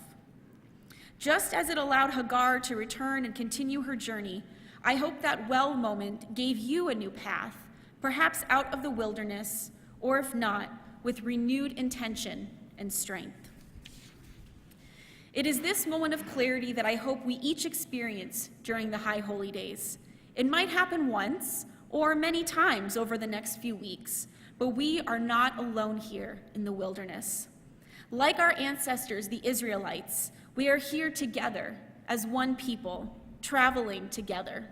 Just as it allowed Hagar to return and continue her journey, I hope that well moment gave you a new path, perhaps out of the wilderness, or if not, with renewed intention and strength. It is this moment of clarity that I hope we each experience during the High Holy Days. It might happen once or many times over the next few weeks, but we are not alone here in the wilderness. Like our ancestors, the Israelites, we are here together as one people, traveling together.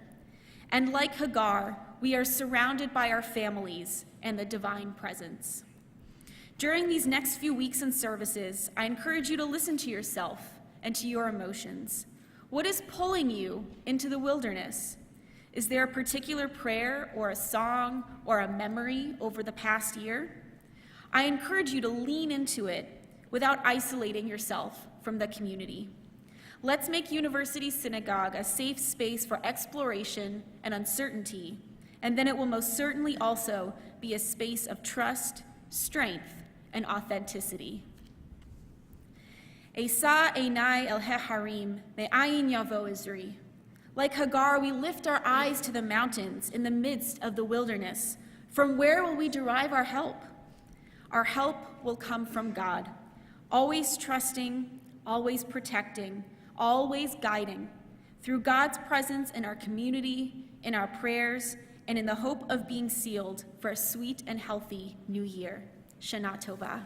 And like Hagar, we are surrounded by our families and the divine presence. During these next few weeks and services, I encourage you to listen to yourself and to your emotions. What is pulling you into the wilderness? Is there a particular prayer or a song or a memory over the past year? I encourage you to lean into it without isolating yourself from the community. Let's make University Synagogue a safe space for exploration and uncertainty, and then it will most certainly also be a space of trust, strength, and authenticity. Esa einai el heharim, me'ayin yavo Izri. Like Hagar, we lift our eyes to the mountains in the midst of the wilderness. From where will we derive our help? Our help will come from God, always trusting, always protecting, always guiding, through God's presence in our community, in our prayers, and in the hope of being sealed for a sweet and healthy new year. Shana Tova.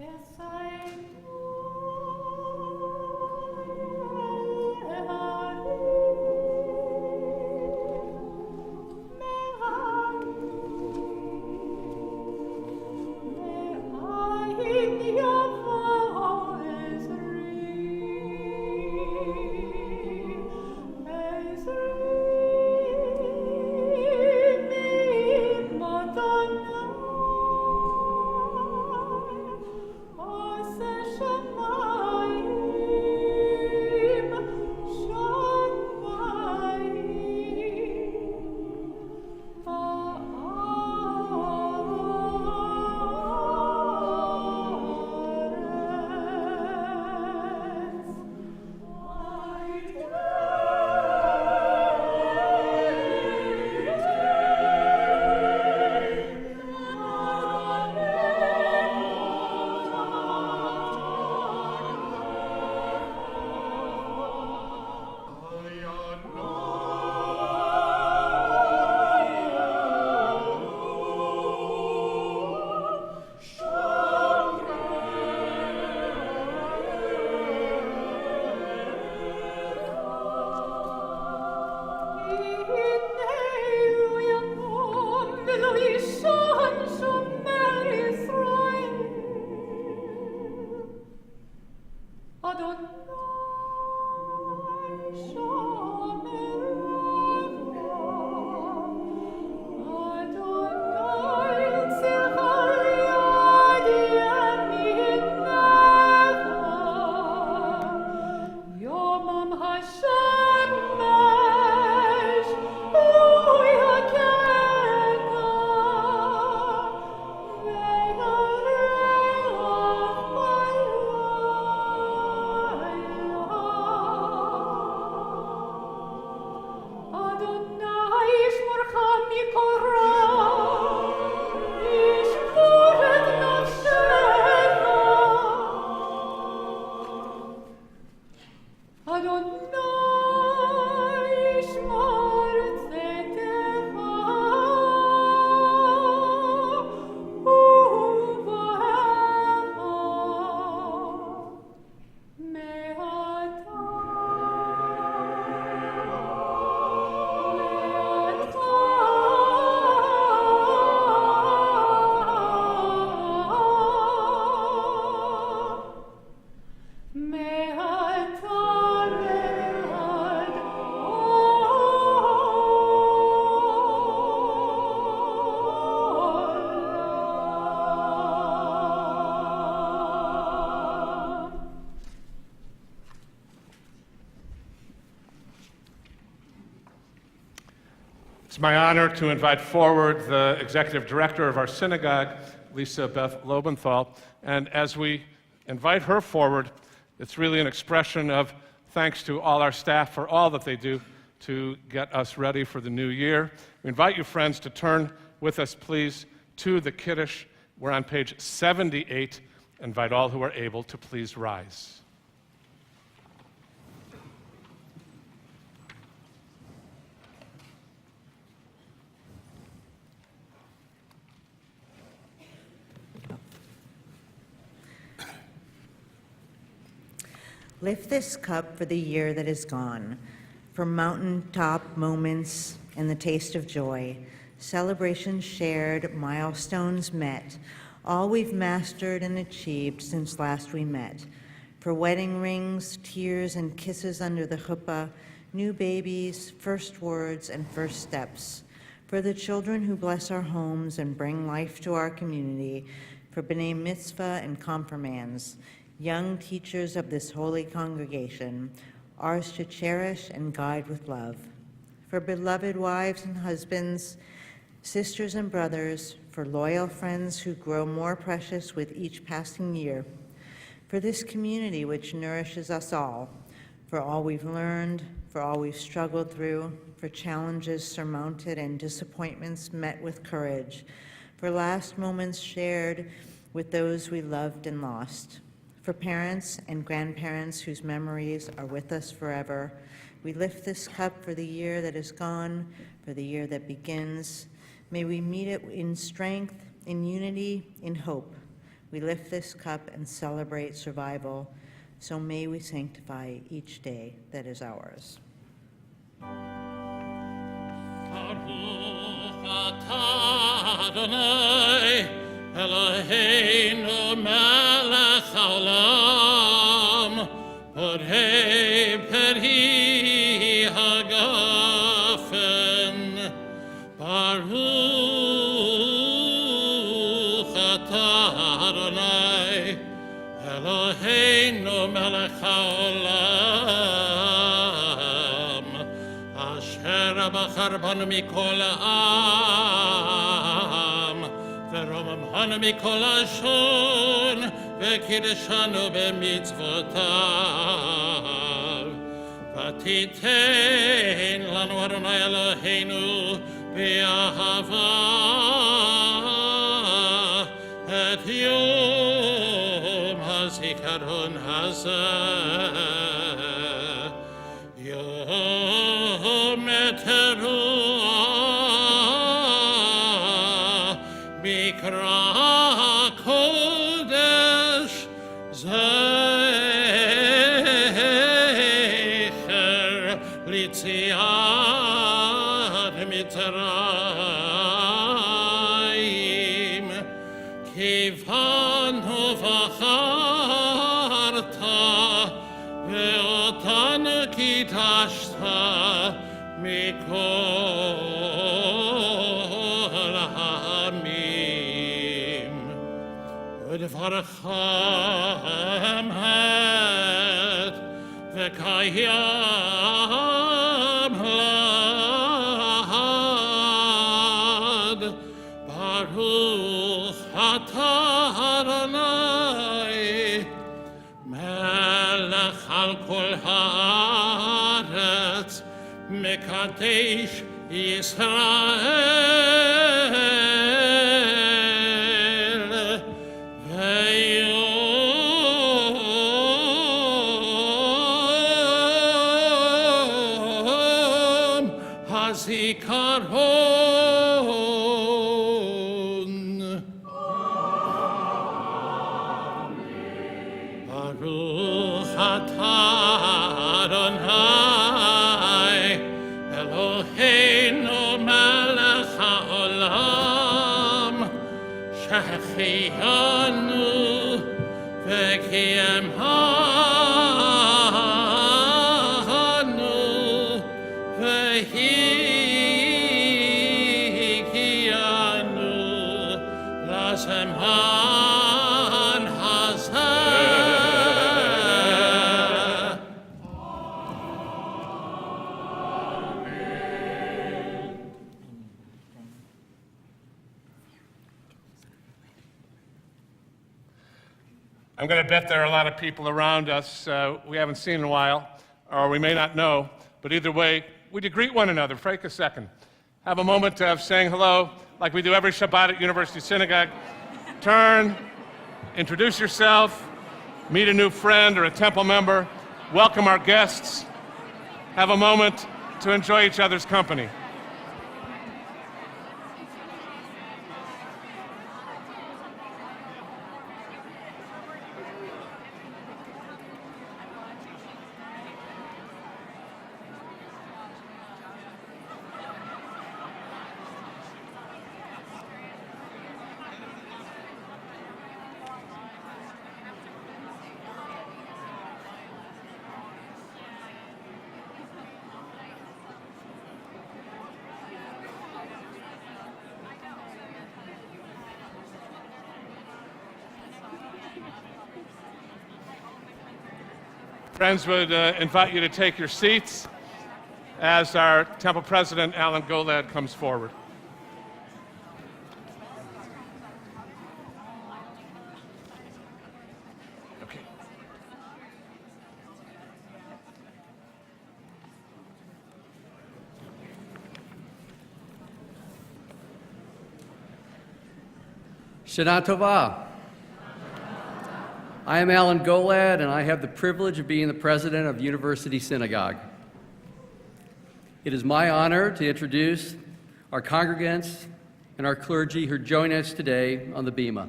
Yes, I do. It's my honor to invite forward the executive director of our synagogue, Lisa Beth Lobenthal. And as we invite her forward, it's really an expression of thanks to all our staff for all that they do to get us ready for the new year. We invite you, friends, to turn with us, please, to the Kiddush. We're on page 78. I invite all who are able to please rise. Lift this cup for the year that is gone, for mountaintop moments and the taste of joy, celebrations shared, milestones met, all we've mastered and achieved since last we met, for wedding rings, tears, and kisses under the chuppah, new babies, first words, and first steps, for the children who bless our homes and bring life to our community, for B'nai Mitzvah and confirmands, young teachers of this holy congregation, ours to cherish and guide with love, for beloved wives and husbands, sisters and brothers, for loyal friends who grow more precious with each passing year, for this community which nourishes us all, for all we've learned, for all we've struggled through, for challenges surmounted and disappointments met with courage, for last moments shared with those we loved and lost, for parents and grandparents whose memories are with us forever. We lift this cup for the year that is gone, for the year that begins. May we meet it in strength, in unity, in hope. We lift this cup and celebrate survival, so may we sanctify each day that is ours. Baruch atah Adonai, Eloheinu melech haolam, borei peri hagafen. Baruch atah Adonai, Eloheinu melech haolam, asher בחר בנו מכל העם, ורוממנו מכל לשון, וקידשנו במצוותיו. ותיתן לנו אדוני אלוהינו באהבה את יום הזיכרון הזה. יום תרועה מקרא קודש זכר ליציאת מצרים. כיוונו בחרת ואותנו קידשת מכל העמים. ודברך אמת וקיים לעד. ברוך אתה אדוני מלך על כל הארץ, מקדש ישראל. ויום הזיכרון. ברוך אתה אדוני אלוהינו מלך העולם, שהחיינו וקיימנו והגיענו לזמן הזה. I'm going to bet there are a lot of people around us we haven't seen in a while, or we may not know, but either way, would you greet one another? Take a second. Have a moment of saying hello, like we do every Shabbat at University Synagogue. Turn, introduce yourself, meet a new friend or a temple member, welcome our guests, have a moment to enjoy each other's company. Friends would invite you to take your seats as our temple president, Alan Golad, comes forward. Okay. Shana Tova. I am Alan Golad, and I have the privilege of being the president of University Synagogue. It is my honor to introduce our congregants and our clergy who join us today on the Bema.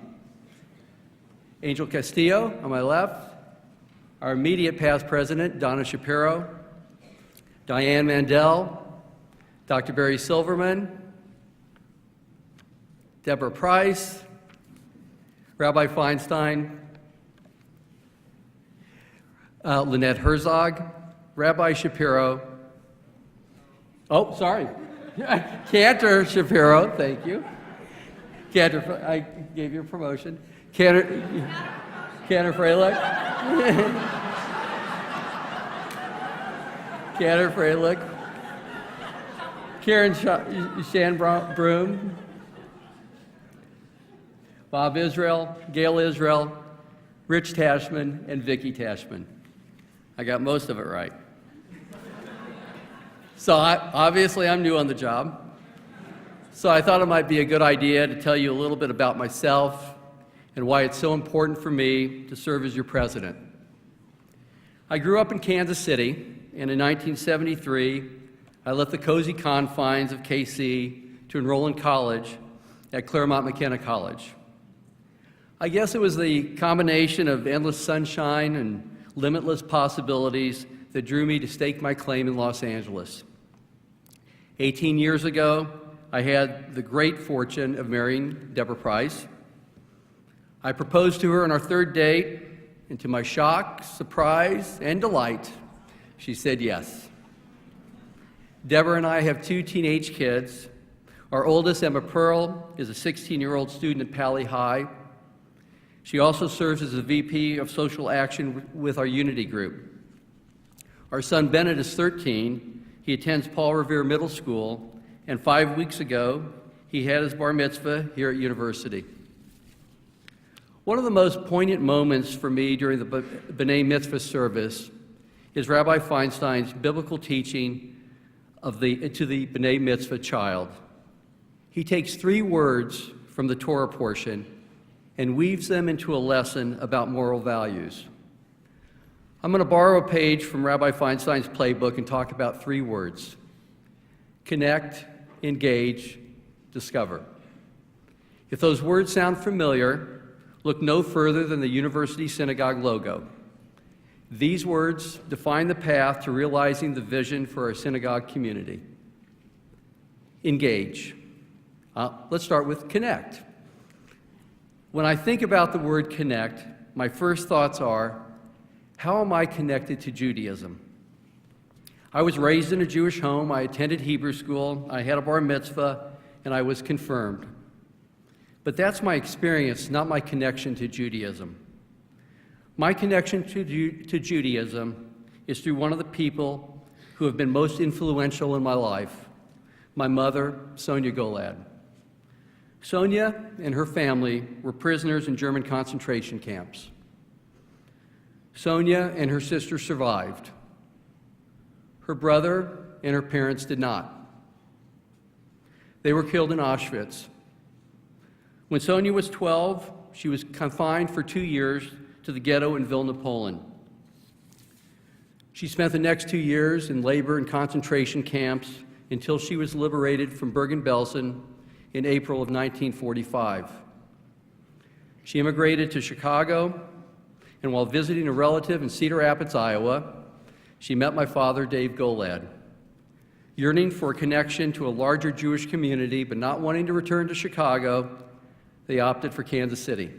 Angel Castillo on my left, our immediate past president, Donna Shapiro, Diane Mandel, Dr. Barry Silverman, Deborah Price, Rabbi Feinstein, Lynette Herzog, Rabbi Shapiro, Cantor Shapiro, thank you. Cantor, I gave you a promotion. Cantor Freilich. Cantor Freilich. Karen Shanbroom. Bob Israel, Gail Israel, Rich Tashman, and Vicki Tashman. I got most of it right. So obviously I'm new on the job. So I thought it might be a good idea to tell you a little bit about myself and why it's so important for me to serve as your president. I grew up in Kansas City, and in 1973, I left the cozy confines of KC to enroll in college at Claremont McKenna College. I guess it was the combination of endless sunshine and limitless possibilities that drew me to stake my claim in Los Angeles. 18 years ago, I had the great fortune of marrying Deborah Price. I proposed to her on our third date, and to my shock, surprise, and delight, she said yes. Deborah and I have 2 teenage kids. Our oldest, Emma Pearl, is a 16-year-old student at Pali High. She also serves as the VP of Social Action with our Unity Group. Our son Bennett is 13. He attends Paul Revere Middle School, and 5 weeks ago, he had his bar mitzvah here at University. One of the most poignant moments for me during the B'nai Mitzvah service is Rabbi Feinstein's biblical teaching to the B'nai Mitzvah child. He takes 3 words from the Torah portion and weaves them into a lesson about moral values. I'm going to borrow a page from Rabbi Feinstein's playbook and talk about 3 words: connect, engage, discover. If those words sound familiar, look no further than the University Synagogue logo. These words define the path to realizing the vision for our synagogue community. Engage. Let's start with connect. When I think about the word connect, my first thoughts are, how am I connected to Judaism? I was raised in a Jewish home, I attended Hebrew school, I had a bar mitzvah, and I was confirmed. But that's my experience, not my connection to Judaism. My connection to Judaism is through one of the people who have been most influential in my life, my mother, Sonia Golad. Sonia and her family were prisoners in German concentration camps. Sonia and her sister survived. Her brother and her parents did not. They were killed in Auschwitz. When Sonia was 12, she was confined for 2 years to the ghetto in Vilna, Poland. She spent the next 2 years in labor and concentration camps until she was liberated from Bergen-Belsen in April of 1945. She immigrated to Chicago, and while visiting a relative in Cedar Rapids, Iowa, she met my father, Dave Golad. Yearning for a connection to a larger Jewish community, but not wanting to return to Chicago, they opted for Kansas City.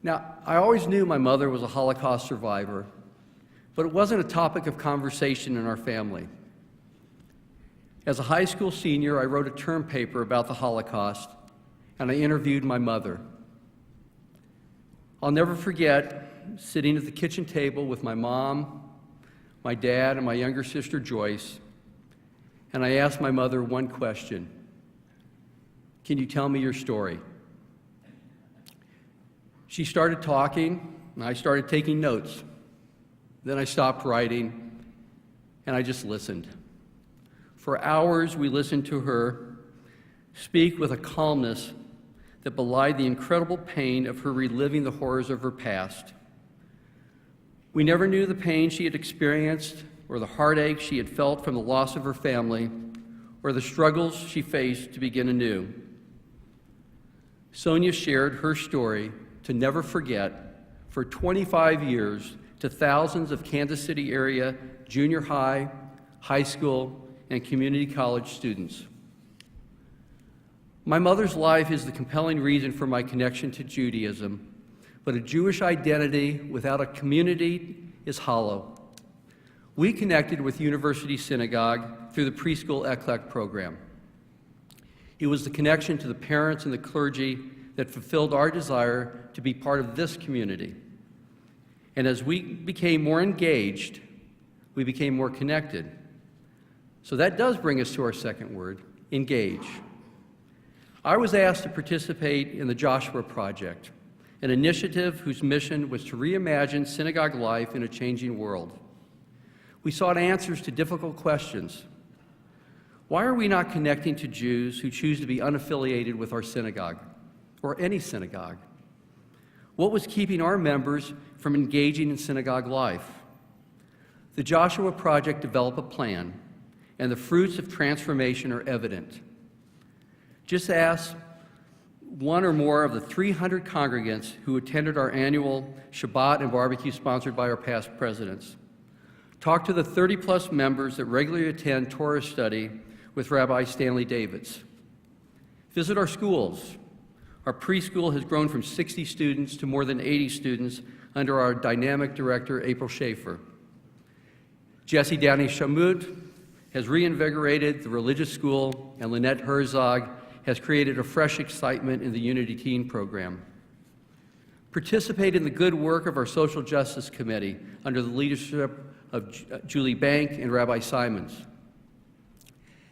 Now, I always knew my mother was a Holocaust survivor, but it wasn't a topic of conversation in our family. As a high school senior, I wrote a term paper about the Holocaust, and I interviewed my mother. I'll never forget sitting at the kitchen table with my mom, my dad, and my younger sister Joyce, and I asked my mother one question: "Can you tell me your story?" She started talking, and I started taking notes. Then I stopped writing, and I just listened. For hours, we listened to her speak with a calmness that belied the incredible pain of her reliving the horrors of her past. We never knew the pain she had experienced or the heartache she had felt from the loss of her family or the struggles she faced to begin anew. Sonia shared her story to never forget for 25 years to thousands of Kansas City area junior high, high school, and community college students. My mother's life is the compelling reason for my connection to Judaism, but a Jewish identity without a community is hollow. We connected with University Synagogue through the preschool Eclect program. It was the connection to the parents and the clergy that fulfilled our desire to be part of this community. And as we became more engaged, we became more connected. So that does bring us to our second word, engage. I was asked to participate in the Joshua Project, an initiative whose mission was to reimagine synagogue life in a changing world. We sought answers to difficult questions. Why are we not connecting to Jews who choose to be unaffiliated with our synagogue, or any synagogue? What was keeping our members from engaging in synagogue life? The Joshua Project developed a plan, and the fruits of transformation are evident. Just ask one or more of the 300 congregants who attended our annual Shabbat and barbecue sponsored by our past presidents. Talk to the 30-plus members that regularly attend Torah study with Rabbi Stanley Davids. Visit our schools. Our preschool has grown from 60 students to more than 80 students under our dynamic director, April Schaefer. Jesse Downey Shamut has reinvigorated the religious school, and Lynette Herzog has created a fresh excitement in the Unity Teen program. Participate in the good work of our Social Justice Committee under the leadership of Julie Bank and Rabbi Simons.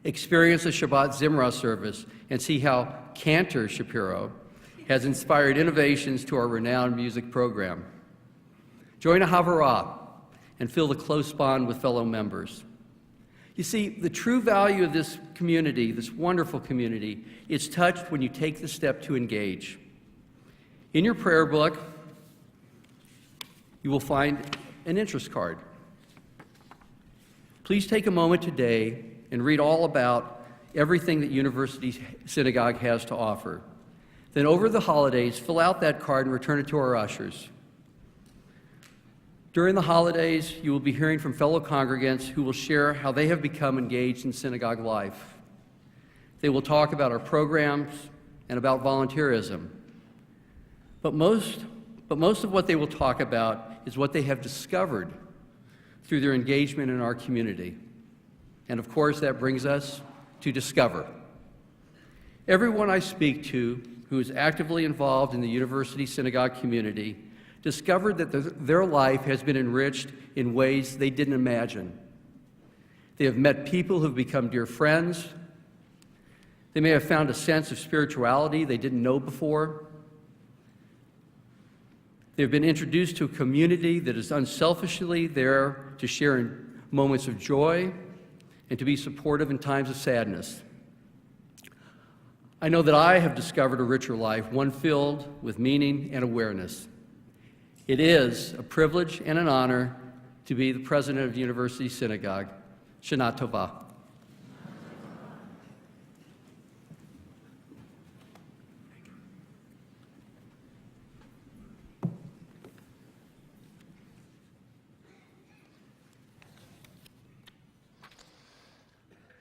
Experience the Shabbat Zimra service and see how Cantor Shapiro has inspired innovations to our renowned music program. Join a Havarah and feel the close bond with fellow members. You see, the true value of this community, this wonderful community, is touched when you take the step to engage. In your prayer book, you will find an interest card. Please take a moment today and read all about everything that University Synagogue has to offer. Then over the holidays, fill out that card and return it to our ushers. During the holidays, you will be hearing from fellow congregants who will share how they have become engaged in synagogue life. They will talk about our programs and about volunteerism. But most of what they will talk about is what they have discovered through their engagement in our community. And of course, that brings us to discover. Everyone I speak to who is actively involved in the University Synagogue community discovered that their life has been enriched in ways they didn't imagine. They have met people who have become dear friends. They may have found a sense of spirituality they didn't know before. They've been introduced to a community that is unselfishly there to share in moments of joy and to be supportive in times of sadness. I know that I have discovered a richer life, one filled with meaning and awareness. It is a privilege and an honor to be the president of University Synagogue. Shana Tova.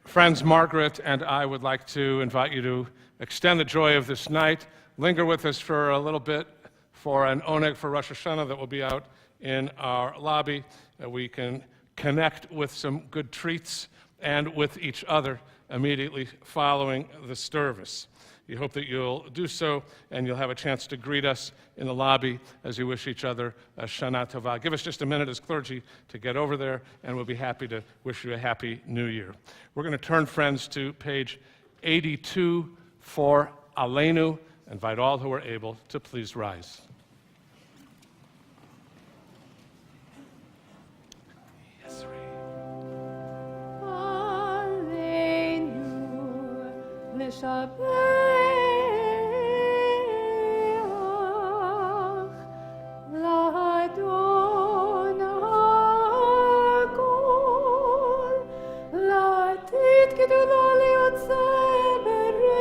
Friends, Margaret and I would like to invite you to extend the joy of this night. Linger with us for a little bit for an oneg for Rosh Hashanah that will be out in our lobby. We can connect with some good treats and with each other immediately following the service. We hope that you'll do so, and you'll have a chance to greet us in the lobby as we wish each other a Shana Tova. Give us just a minute as clergy to get over there, and we'll be happy to wish you a happy new year. We're going to turn, friends, to page 82 for Aleinu. Invite all who are able to please rise. לשבח לאדון הכל, לעתיד גדולה ליוצא בראשית,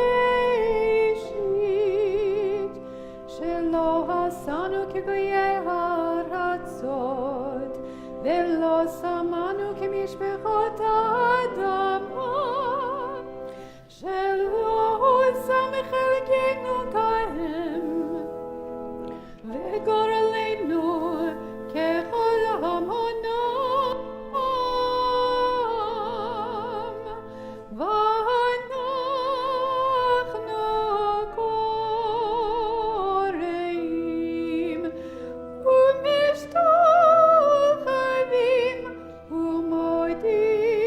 שלא עשנו כגויי הארצות, ולא שמנו כמשפחות האדמה, שלא שם חלקנו כהם, וגורלנו ככל המונם, ואנחנו קוראים ומשתחווים ומודים.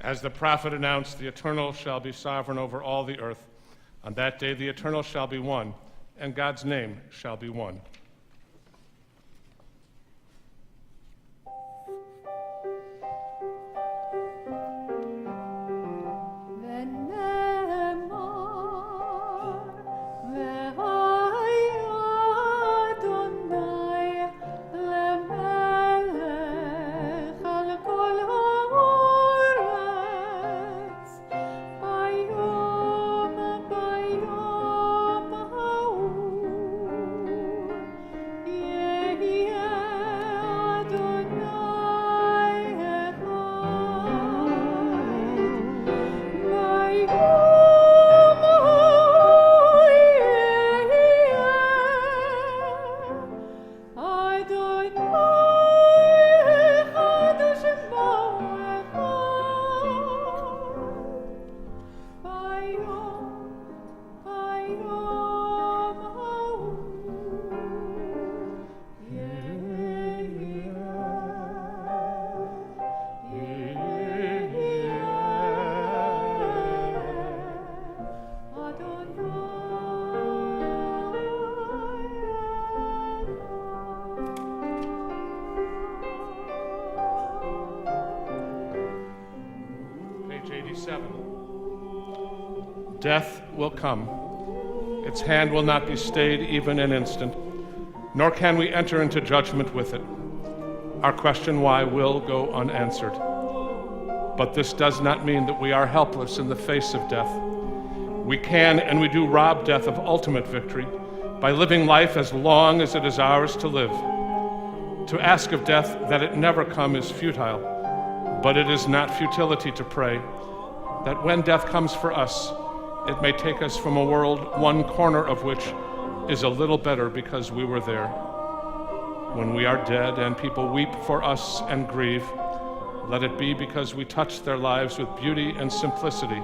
As the prophet announced, the Eternal shall be sovereign over all the earth. On that day, the Eternal shall be one, and God's name shall be one. Page 87. Death will come. Its hand will not be stayed even an instant, nor can we enter into judgment with it. Our question why will go unanswered. But this does not mean that we are helpless in the face of death. We can and we do rob death of ultimate victory by living life as long as it is ours to live. To ask of death that it never come is futile, but it is not futility to pray that when death comes for us, it may take us from a world one corner of which is a little better because we were there. When we are dead and people weep for us and grieve, let it be because we touched their lives with beauty and simplicity.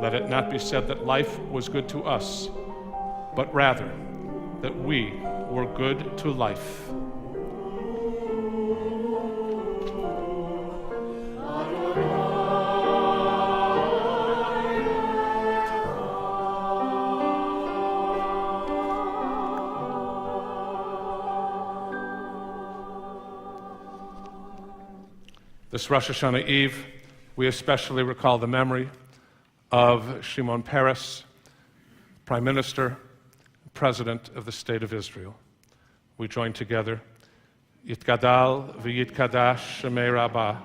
Let it not be said that life was good to us, but rather that we were good to life. This Rosh Hashanah Eve, we especially recall the memory of Shimon Peres, Prime Minister, President of the State of Israel. We join together. Yitgadal v'yitkadash shemei rabbah,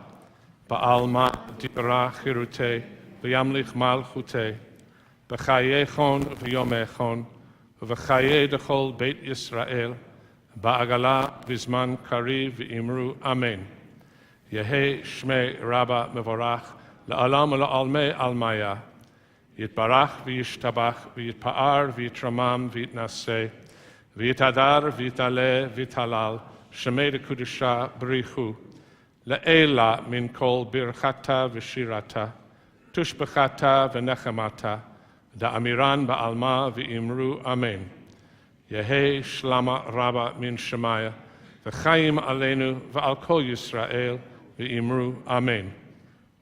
ba'alma dibra chirutei, v'yamlich malchutei, b'chayei chon v'yomei chon, v'chayei dechol Beit Yisrael, בעגלה בזמן קריב ואמרו אמן. יהי שמי רבה מבורך לעולם ולעולמי עלמיה. יתברך וישתבח ויתפאר ויתרומם ויתנשא ויתהדר ויתעלה ויתהלל שמי לקודשה בריחו לעילה מן כל ברכתה ושירתה תושבחתה ונחמתה דאמירן בעלמה ואמרו אמן. יהי שלמה רבה מן שמיה וחיים עלינו ועל כל ישראל ואמרו אמן.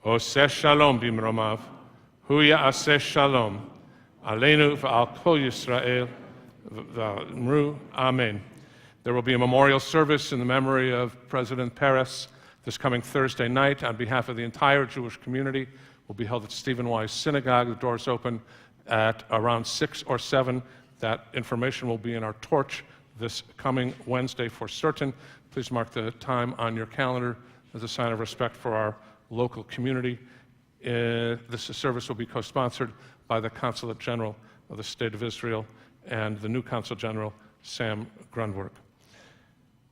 עושה שלום במרומיו, הוא יעשה שלום עלינו ועל כל ישראל ואמרו amen. There will be a memorial service in the memory of President Peres this coming Thursday night on behalf of the entire Jewish community. Will be held at Stephen Wise Synagogue. The doors open at around 6 or 7. That information will be in our torch this coming Wednesday for certain. Please mark the time on your calendar as a sign of respect for our local community. This service will be co-sponsored by the Consulate General of the State of Israel and the new Consul General, Sam Grunberg.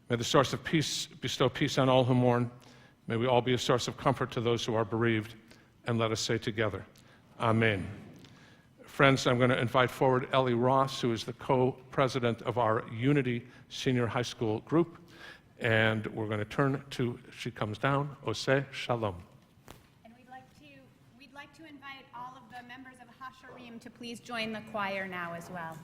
May the source of peace bestow peace on all who mourn. May we all be a source of comfort to those who are bereaved. And let us say together, Amen. Friends, I'm going to invite forward Ellie Ross, who is the co-president of our Unity Senior High School group. And we're going to turn to, she comes down, Oseh Shalom. And we'd like to invite all of the members of Hasharim to please join the choir now as well.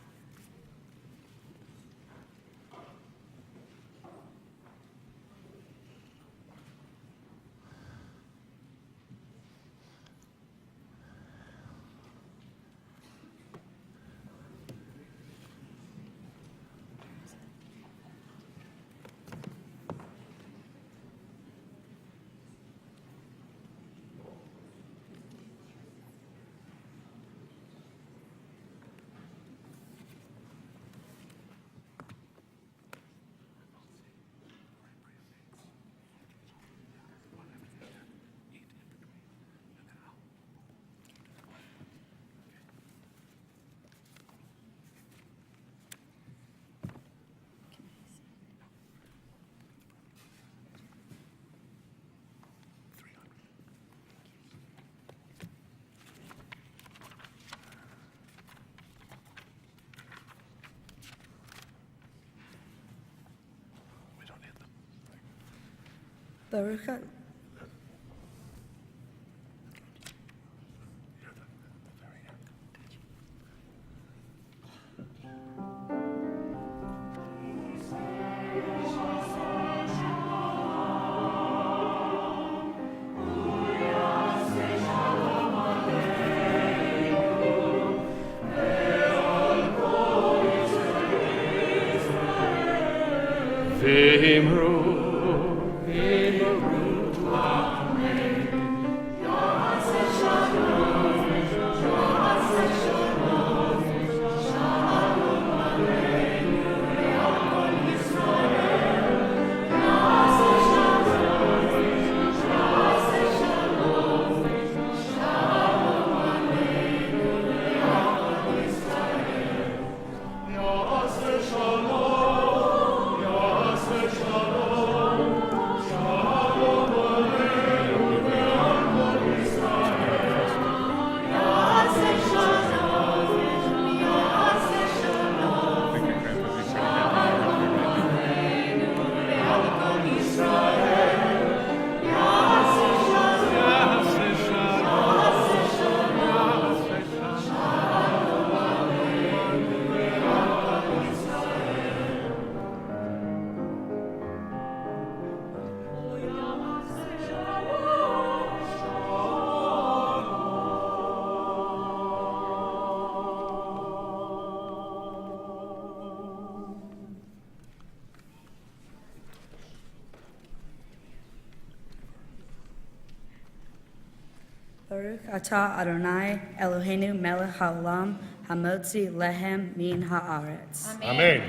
Baruch atah Adonai Eloheinu melech haolam hamotzi lehem min haaretz. Amen.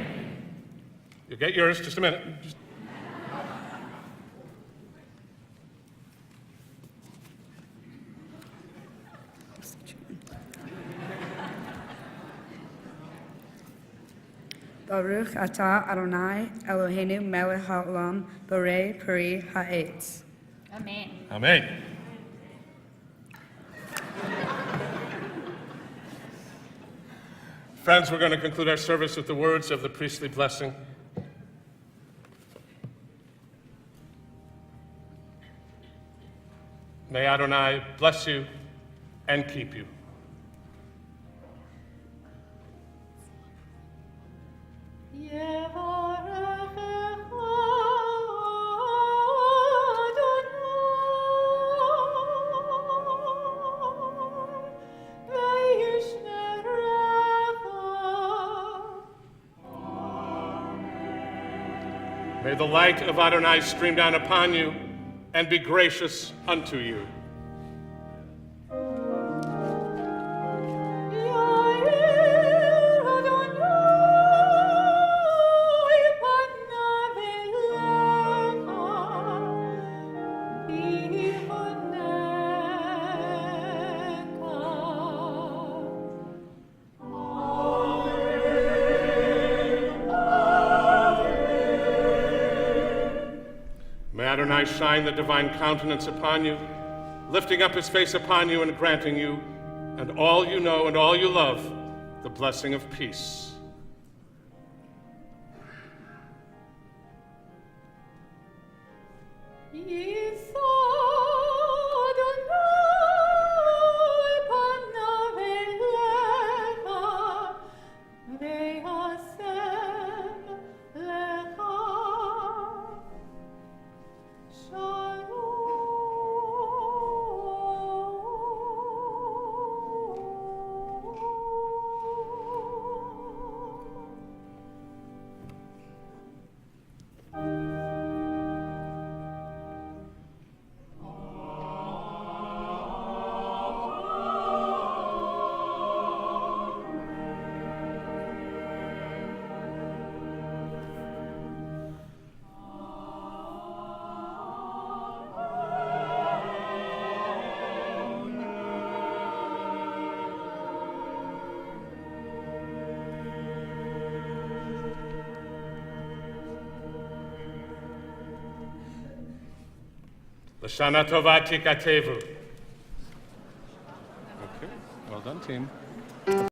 You get yours, just a minute. Baruch atah Adonai Eloheinu melech haolam borei peri ha'etz. Amen. Amen. Friends, we're going to conclude our service with the words of the priestly blessing. May Adonai bless you and keep you. May the light of Adonai stream down upon you and be gracious unto you. May Adonai shine the divine countenance upon you, lifting up his face upon you and granting you, and all you know and all you love, the blessing of peace. L'shana tova tikatevu. Okay, well done, team.